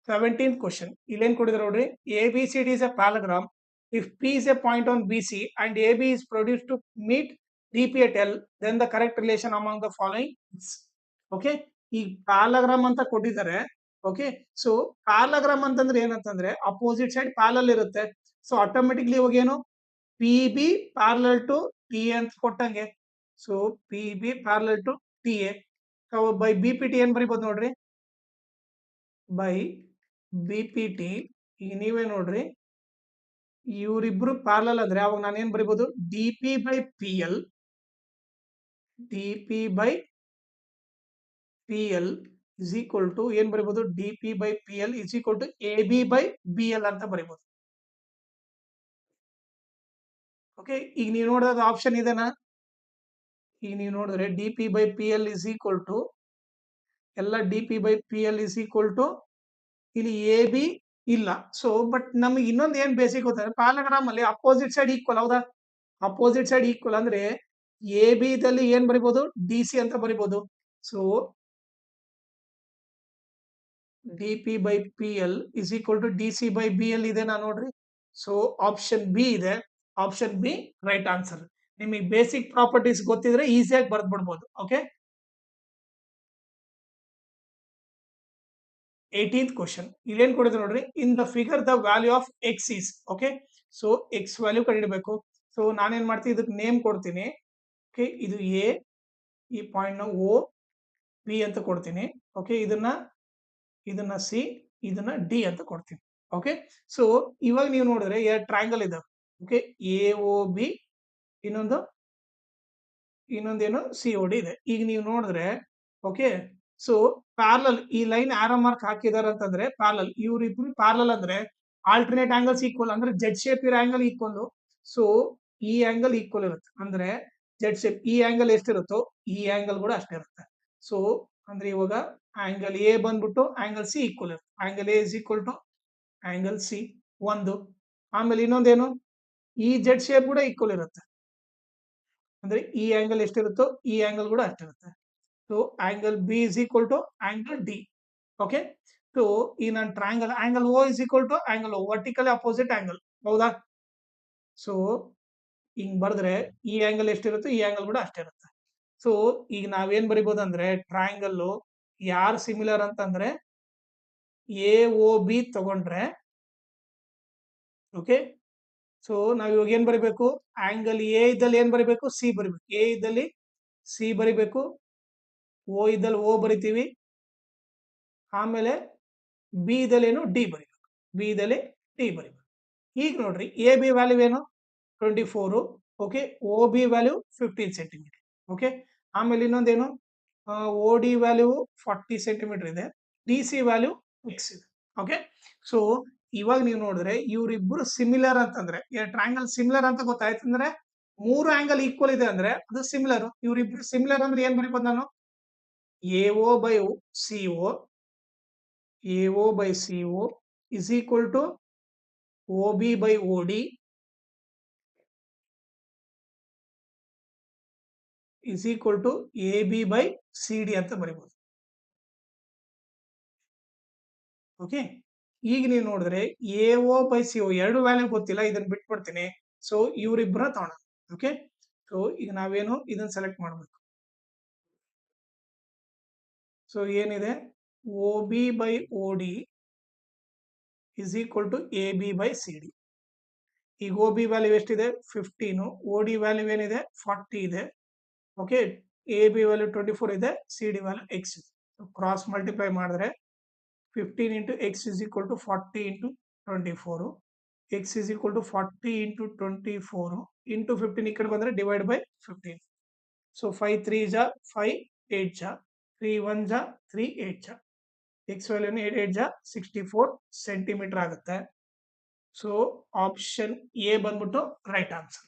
17th question. ಇಲ್ಲೇನ್ ಕೊಟ್ಟಿದ್ದಾರೆ ನೋಡ್ರಿ, ABCD is a parallelogram. If P is a point on BC and AB is produced to meet DP at L, then the correct relation among the following is. Okay, ಈ ಪ್ಯಾರಲೋಗ್ರಾಮ್ ಅಂತ ಕೊಟ್ಟಿದ್ದಾರೆ. ಓಕೆ, ಸೊ ಪ್ಯಾರಲೋಗ್ರಾಮ್ ಅಂತಂದ್ರೆ ಏನಂತಂದ್ರೆ ಅಪೋಸಿಟ್ ಸೈಡ್ ಪ್ಯಾರಲಲ್ ಇರುತ್ತೆ. ಸೊ ಆಟೋಮೆಟಿಕ್ಲಿ ಇವಾಗ ಏನು, P B parallel to T A ಅಂತ ಕೊಟ್ಟಂಗೆ. So P B parallel to T A. By B P T ಏನ್ ಬರಿಬೋದು ನೋಡ್ರಿ, ಬೈ ಬಿ ಪಿ ಟಿ. ಈಗ ನೀವೇ ನೋಡ್ರಿ ಇವರಿಬ್ರು ಪ್ಯಾರಲಲ್ ಅಂದ್ರೆ ಅವಾಗ ನಾನು ಏನ್ ಬರಿಬಹುದು, D P by P L, D P by P L is equal to ಏನ್ ಬರೀಬಹುದು, D P by P L is equal to A B by B L ಅಂತ ಬರೀಬಹುದು. ಓಕೆ, ಈಗ ನೀವು ನೋಡಿದ ಆಪ್ಷನ್ ಇದೆನಾ, ಈಗ ನೀವು ನೋಡಿದ್ರೆ D P by P L is equal to ಎಲ್ಲ D P by P L is equal to ಇಲ್ಲಿ ಎ ಬಿ ಇಲ್ಲ. ಸೊ ಬಟ್ ನಮಗೆ ಇನ್ನೊಂದು ಏನ್ ಬೇಸಿಕ್ ಗೊತ್ತಾರೆ, ಪ್ಯಾರಾಗ್ರಾಮ್ ಅಲ್ಲಿ ಅಪೋಸಿಟ್ ಸೈಡ್ ಈಕ್ವಲ್, ಹೌದಾ? ಅಪೋಸಿಟ್ ಸೈಡ್ ಈಕ್ವಲ್ ಅಂದ್ರೆ ಎ ಬಿ ದಲ್ಲಿ ಏನ್ ಬರಿಬಹುದು, ಡಿ ಸಿ ಅಂತ ಬರಿಬಹುದು. So D P by P L is equal to D C by B L ಇದೆ ನಾ ನೋಡ್ರಿ. ಸೊ ಆಪ್ಷನ್ ಬಿ ಇದೆ, ಆಪ್ಷನ್ ಬಿ ರೈಟ್ ಆನ್ಸರ್. ನಿಮಗೆ ಬೇಸಿಕ್ ಪ್ರಾಪರ್ಟೀಸ್ ಗೊತ್ತಿದ್ರೆ ಈಸಿಯಾಗಿ ಬರ್ದ್ ಬಿಡ್ಬೋದು. ಓಕೆ, 18th ಕ್ವಶನ್ ಇಲ್ಲೇನ್ ಕೊಡಿದ್ರೆ ನೋಡ್ರಿ, in the figure the value of x is. Okay, so x value ಕಂಡಿಡಬೇಕು. ಸೊ ನಾನೇನ್ ಮಾಡ್ತೀನಿ, ಇದಕ್ಕೆ ನೇಮ್ ಕೊಡ್ತೀನಿ. ಓಕೆ, ಇದು ಎ, ಈ ಪಾಯಿಂಟ್ ನ ಓ ಬಿ ಅಂತ ಕೊಡ್ತೀನಿ. ಓಕೆ, ಇದನ್ನ ಸಿ, ಇದನ್ನ ಡಿ ಅಂತ ಕೊಡ್ತೀನಿ. ಓಕೆ, ಸೊ ಇವಾಗ ನೀವು ನೋಡಿದ್ರೆ ಎರಡು ಟ್ರಯಾಂಗಲ್ ಇದಾವೆ. ಓಕೆ, ಎ ಓ ಬಿ, ಇನ್ನೊಂದೇನು ಸಿ ಓ ಡಿ ಇದೆ. ಈಗ ನೀವು ನೋಡಿದ್ರೆ ಓಕೆ, ಸೊ ಪ್ಯಾರಲಲ್ ಈ ಲೈನ್ ಆರೋ ಮಾರ್ಕ್ ಹಾಕಿದಾರೆ ಅಂತಂದ್ರೆ ಪ್ಯಾರಲಲ್, ಇವ್ರಿಬ್ರು ಪ್ಯಾರಲಲ್ ಅಂದ್ರೆ ಆಲ್ಟರ್ನೇಟ್ ಆಂಗಲ್ಸ್ ಈಕ್ವಲ್, ಅಂದ್ರೆ ಜೆಡ್ ಶೇಪ್ ಇರೋ ಆಂಗಲ್ ಈಕ್ವಲ್. ಸೊ ಈ ಆಂಗಲ್ ಈಕ್ವಲ್ ಇರುತ್ತೆ, ಅಂದ್ರೆ ಜೆಡ್ ಶೇಪ್ ಈ ಆಂಗಲ್ ಎಷ್ಟಿರುತ್ತೋ ಈ ಆಂಗಲ್ ಕೂಡ ಅಷ್ಟೇ ಇರುತ್ತೆ. ಸೊ ಅಂದ್ರೆ ಇವಾಗ ಆಂಗಲ್ ಎ ಬಂದ್ಬಿಟ್ಟು ಆಂಗಲ್ ಸಿ ಈಕ್ವಲ್ ಇರುತ್ತೆ. Angle A is equal to angle C ಒಂದು. ಆಮೇಲೆ ಇನ್ನೊಂದೇನು, ಈ ಜೆಡ್ ಶೇಪ್ ಕೂಡ ಈಕ್ವಲ್ ಇರುತ್ತೆ, ಅಂದ್ರೆ ಈ ಆಂಗಲ್ ಎಷ್ಟಿರುತ್ತೋ ಈ ಆಂಗಲ್ ಕೂಡ ಅಷ್ಟಿರುತ್ತೆ. So angle B is equal to angle D. Okay, so ಈ ನನ್ನ triangle angle O is equal to angle O, vertical opposite angle, ಹೌದಾ? ಸೊ ಹಿಂಗ್ ಬರೆದ್ರೆ ಈ ಆಂಗಲ್ ಎಷ್ಟಿರುತ್ತೋ ಈ ಆಂಗಲ್ ಕೂಡ ಅಷ್ಟಿರುತ್ತೆ. ಸೊ ಈಗ ನಾವೇನ್ ಬರಿಬಹುದು ಅಂದ್ರೆ, ಟ್ರಯಾಂಗಲ್ ಯಾರು ಸಿಮಿಲರ್ ಅಂತಂದ್ರೆ ಎ ಓ ಬಿ ತಗೊಂಡ್ರೆ, ಓಕೆ, ಸೊ ನಾವ್ ಇವಾಗ ಏನ್ ಬರಿಬೇಕು, ಆಂಗಲ್ ಎ ಇದ್ದಲ್ಲಿ ಏನ್ ಬರಿಬೇಕು, ಸಿ ಬರಿಬೇಕು. ಎ ಇದ್ದಲ್ಲಿ ಸಿ ಬರಿಬೇಕು, ಓ ಇದ್ದಲ್ಲಿ ಓ ಬರಿತೀವಿ. ಆಮೇಲೆ ಬಿ ಇದ್ದಲ್ಲಿ ಏನು, ಡಿ ಬರಿಬೇಕು. ಬಿ ಇದ್ದಲ್ಲಿ ಡಿ ಬರಿಬೇಕು. ಈಗ ನೋಡ್ರಿ, ಎ ಬಿ ವ್ಯಾಲ್ಯೂ ಏನು, 24. Okay, O B value 15 centimetre. Okay, ಆಮೇಲೆ ಇನ್ನೊಂದೇನು, ಓ ಡಿ ವ್ಯಾಲ್ಯೂ 40 ಸೆಂಟಿಮೀಟರ್ ಇದೆ, ಡಿ ಸಿ ವ್ಯಾಲ್ಯೂ ಫಿಕ್ಸ್ ಇದೆ. ಓಕೆ, ಸೊ ಇವಾಗ ನೀವು ನೋಡಿದ್ರೆ ಇವರಿಬ್ರು ಸಿಮಿಲರ್ ಅಂತಂದ್ರೆ, ಟ್ರಯಾಂಗಲ್ ಸಿಮಿಲರ್ ಅಂತ ಗೊತ್ತಾಯ್ತು ಅಂದ್ರೆ, ಮೂರು ಆಂಗಲ್ ಈಕ್ವಲ್ ಇದೆ ಅಂದ್ರೆ ಅದು ಸಿಮಿಲರ್. ಇವರಿಬ್ರು ಸಿಮಿಲರ್ ಅಂದ್ರೆ ಏನ್ ಬರೀಬಹುದು ನಾನು, A O by C O, A O by C O is equal to O B by O D is equal to A B by C D ಅಂತ ಬರೀಬಹುದು. ಓಕೆ, ಈಗ ನೀವು ನೋಡಿದ್ರೆ A O by C O ಎರಡು ವ್ಯಾಲ್ಯೂ ಗೊತ್ತಿಲ್ಲ, ಇದನ್ನ ಬಿಟ್ಬಿಡ್ತೀನಿ. ಸೊ ಇವರಿಬ್ಬರ ತಗೋಣ. ಓಕೆ, ಸೊ ಈಗ ನಾವೇನು ಇದನ್ನ ಸೆಲೆಕ್ಟ್ ಮಾಡಬೇಕು. ಸೊ ಏನಿದೆ, O B by O D is equal to A B by C D. ಈಗ ಓ ಬಿ ವ್ಯಾಲ್ಯೂ ಎಷ್ಟಿದೆ, 15, ಓ ಡಿ ವ್ಯಾಲ್ಯೂ ಏನಿದೆ 40 ಇದೆ. ಓಕೆ, ಎ ಬಿ ವ್ಯಾಲ್ಯೂ 24 ಇದೆ, ಸಿ ಡಿ ವ್ಯಾಲ್ಯೂ ಎಕ್ಸ್ ಇದೆ. ಕ್ರಾಸ್ ಮಲ್ಟಿಪ್ಲೈ ಮಾಡಿದ್ರೆ 15 into X is equal to 40 into 24, X is equal to 40 into 24 into 15 ಈ ಕಡೆ ಬಂದ್ರೆ ಡಿವೈಡ್ ಬೈ 15. ಸೊ 5 3 ಜಾ 5, 8 ಜಾ 3 1 ಜಾ 3, 8 ಜಾ, ಎಕ್ಸ್ ವ್ಯಾಲ್ಯೂ 8 8 ಜಾ 64 ಸೆಂಟಿಮೀಟರ್ ಆಗುತ್ತೆ. ಸೊ ಆಪ್ಷನ್ ಎ ಬಂದ್ಬಿಟ್ಟು ರೈಟ್ ಆನ್ಸರ್.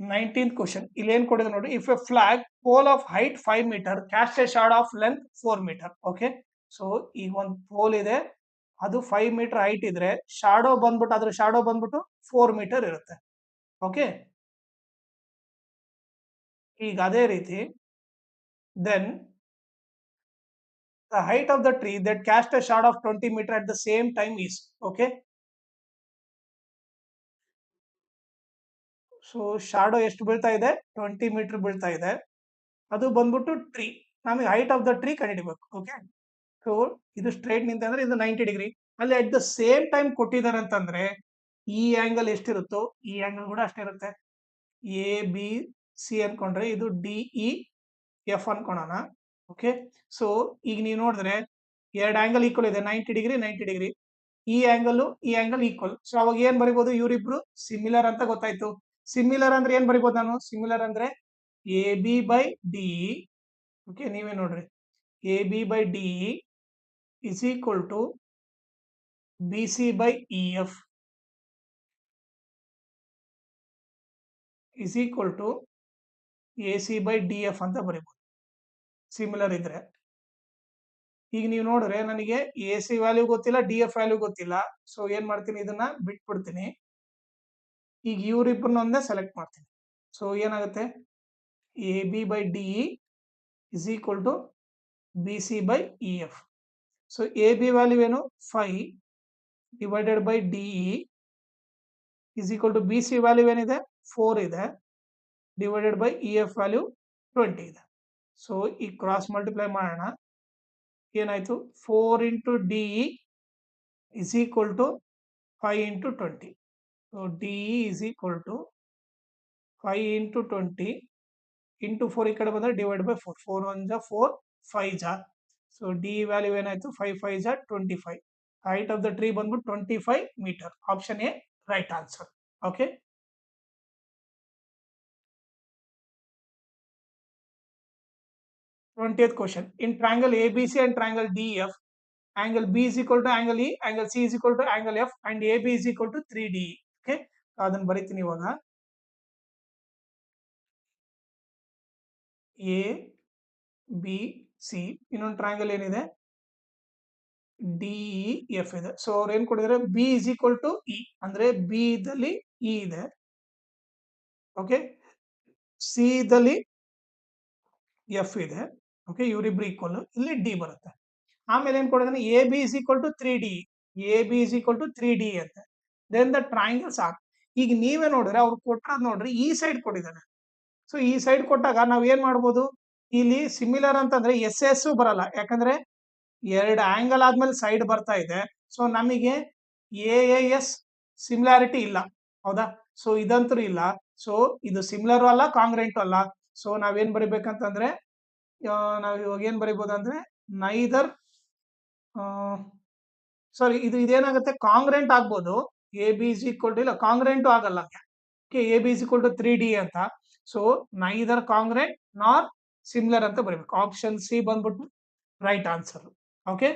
19th ಕ್ವಶನ್ ಇಲ್ಲಿ ಏನ್ ಕೊಡಿದ್ರೆ ನೋಡಿ, if a flag pole of height 5 metre cast a shadow of length 4 metre. Okay, so ಈಗ ಒಂದು ಪೋಲ್ ಇದೆ, ಅದು 5 ಮೀಟರ್ ಹೈಟ್ ಇದ್ರೆ ಶಾಡೋ ಬಂದ್ಬಿಟ್ಟು ಅದ್ರ ಶಾಡೋ ಬಂದ್ಬಿಟ್ಟು 4 ಮೀಟರ್ ಇರುತ್ತೆ. ಓಕೆ, ಈಗ ಅದೇ ರೀತಿ then the height of the tree that cast a shadow of 20 metre at the same time is. Okay, so shadow ಎಷ್ಟು ಬೀಳ್ತಾ ಇದೆ, 20 ಮೀಟರ್ ಬೀಳ್ತಾ ಇದೆ. ಅದು ಬಂದ್ಬಿಟ್ಟು ಟ್ರೀ, ನಮಗೆ ಹೈಟ್ ಆಫ್ ದ ಟ್ರೀ ಕಂಡುಹಿಡಿಬೇಕು. ಓಕೆ, ಸೊ ಇದು ಸ್ಟ್ರೈಟ್ ನಿಂತಂದ್ರೆ ಇದು 90 ಡಿಗ್ರಿ. ಅಲ್ಲಿ ಅಟ್ ದ ಸೇಮ್ ಟೈಮ್ ಕೊಟ್ಟಿದ್ದಾರೆ ಅಂತಂದ್ರೆ ಈ ಆಂಗಲ್ ಎಷ್ಟಿರುತ್ತೋ ಈ ಆಂಗಲ್ ಕೂಡ ಅಷ್ಟೇ ಇರುತ್ತೆ. ಎ ಬಿ ಸಿ ಅನ್ಕೊಂಡ್ರೆ ಇದು ಡಿ ಇ ಎಫ್ ಅನ್ಕೊಳ್ಳೋಣ. ಓಕೆ, ಸೊ ಈಗ ನೀವು ನೋಡಿದ್ರೆ ಎರಡು ಆಂಗಲ್ ಈಕ್ವಲ್ ಇದೆ, 90 ಡಿಗ್ರಿ 90 ಡಿಗ್ರಿ. ಈ ಆಂಗಲ್ ಈಕ್ವಲ್. ಸೊ ಅವಾಗ ಏನ್ ಬರಿಬಹುದು, ಇವರಿಬ್ರು ಸಿಮಿಲರ್ ಅಂತ ಗೊತ್ತಾಯ್ತು. ಸಿಮಿಲರ್ ಅಂದ್ರೆ ಏನ್ ಬರಿಬಹುದು ನಾನು? ಸಿಮಿಲರ್ ಅಂದ್ರೆ A B by D. Okay, ನೀವೇ ನೋಡ್ರಿ. A B by D is equal to B C by E F is equal to A C by D F ಅಂತ ಬರಿಬಹುದು ಸಿಮಿಲರ್ ಇದ್ರೆ. ಈಗ ನೀವು ನೋಡ್ರೆ ನನಗೆ ಎ ಸಿ ವ್ಯಾಲ್ಯೂ ಗೊತ್ತಿಲ್ಲ, ಡಿ ಎಫ್ ವ್ಯಾಲ್ಯೂ ಗೊತ್ತಿಲ್ಲ. ಸೊ ಏನ್ ಮಾಡ್ತೀನಿ, ಇದನ್ನ ಬಿಟ್ಬಿಡ್ತೀನಿ. ಈಗ ಇವ್ರಿಬ್ಬರನ್ನೊಂದೇ ಸೆಲೆಕ್ಟ್ ಮಾಡ್ತೀನಿ. ಸೊ ಏನಾಗುತ್ತೆ, A B by D is equal to B C by E F. So A B value ಏನು 5 divided by D is equal to B C value ಏನಿದೆ 4 ಇದೆ divided by E F value 20 ಇದೆ. ಸೊ ಈ ಕ್ರಾಸ್ ಮಲ್ಟಿಪ್ಲೈ ಮಾಡೋಣ. ಏನಾಯ್ತು, 4 into D is equal to 5 into 20. So D is equal to 5 into 20 into 4 ಈ ಕಡೆ ಬಂದ್ರೆ ಡಿವೈಡ್ ಬೈ 4. 4 1 ಜಾ 4, 5 ಜಾ. ಸೊ ಡಿ ವ್ಯಾಲ್ಯೂ ಏನಾಯ್ತು, 5 5 ಜಾ 25. ಹೈಟ್ ಆಫ್ ದ ಟ್ರೀ ಬಂದ್ಬಿಟ್ಟು 25 metre. Option A right answer. Okay, 20th question. In triangle ABC and triangle DF, angle B is equal to angle E, angle C is equal to angle F, and AB is equal to 3DE. Okay, ಅದನ್ನ ಬರೀತೀನಿ ಇವಾಗ. ಎ ಬಿ ಸಿ, ಇನ್ನೊಂದು ಟ್ರಯಾಂಗಲ್ ಏನಿದೆ ಡಿ ಎಫ್ ಇದೆ. ಸೊ ಅವ್ರು ಏನ್ ಕೊಟ್ಟಿದ್ದಾರೆ, B is equal to E ಅಂದ್ರೆ ಬಿ ದಲ್ಲಿ ಇ ಇದೆ. ಓಕೆ, ಸಿ ದಲ್ಲಿ ಎಫ್ ಇದೆ. ಓಕೆ, ಇವರಿಬ್ರು ಈಕ್ವಲ್, ಇಲ್ಲಿ ಡಿ ಬರುತ್ತೆ. ಆಮೇಲೆ ಏನ್ ಕೊಟ್ಟಿದ್ದಾನೆ, A B is equal to 3D. A B is equal to 3D ಅಂತ. Then the triangles are. ಈಗ ನೀವೇ ನೋಡಿದ್ರೆ ಅವ್ರು ಕೊಟ್ಟಿರೋದು ನೋಡ್ರಿ, ಈ ಸೈಡ್ ಕೊಟ್ಟಿದ್ದಾನೆ. ಸೊ ಈ ಸೈಡ್ ಕೊಟ್ಟಾಗ ನಾವ್ ಏನ್ ಮಾಡ್ಬೋದು, ಇಲ್ಲಿ ಸಿಮಿಲರ್ ಅಂತಂದ್ರೆ ಎಸ್ ಎಸ್ ಬರಲ್ಲ, ಯಾಕಂದ್ರೆ ಎರಡು ಆಂಗಲ್ ಆದ್ಮೇಲೆ ಸೈಡ್ ಬರ್ತಾ ಇದೆ. ಸೊ ನಮಗೆ ಎ ಎಸ್ ಸಿಮಿಲಾರಿಟಿ ಇಲ್ಲ, ಹೌದಾ? ಸೊ ಇದಂತೂ ಇಲ್ಲ. ಸೊ ಇದು ಸಿಮಿಲರ್ ಅಲ್ಲ, ಕಾಂಗ್ರೆಂಟ್ ಅಲ್ಲ. ಸೊ ನಾವೇನ್ ಬರಿಬೇಕಂತಂದ್ರೆ, ನಾವ್ ಇವಾಗ ಏನ್ ಬರಿಬಹುದು ಅಂದ್ರೆ, ನೈದರ್ ಸಾರಿ, ಇದೇನಾಗುತ್ತೆ, ಕಾಂಗ್ರೆಂಟ್ ಆಗ್ಬೋದು. A B is equal to, ಇಲ್ಲ ಕಾಂಗ್ರೆಂಟು ಆಗಲ್ಲ. A B is equal to 3D ಅಂತ. So neither congruent nor similar ಅಂತ ಬರೀಬೇಕು. ಆಪ್ಷನ್ ಸಿ ಬಂದ್ಬಿಟ್ಟು ರೈಟ್ ಆನ್ಸರ್. ಓಕೆ.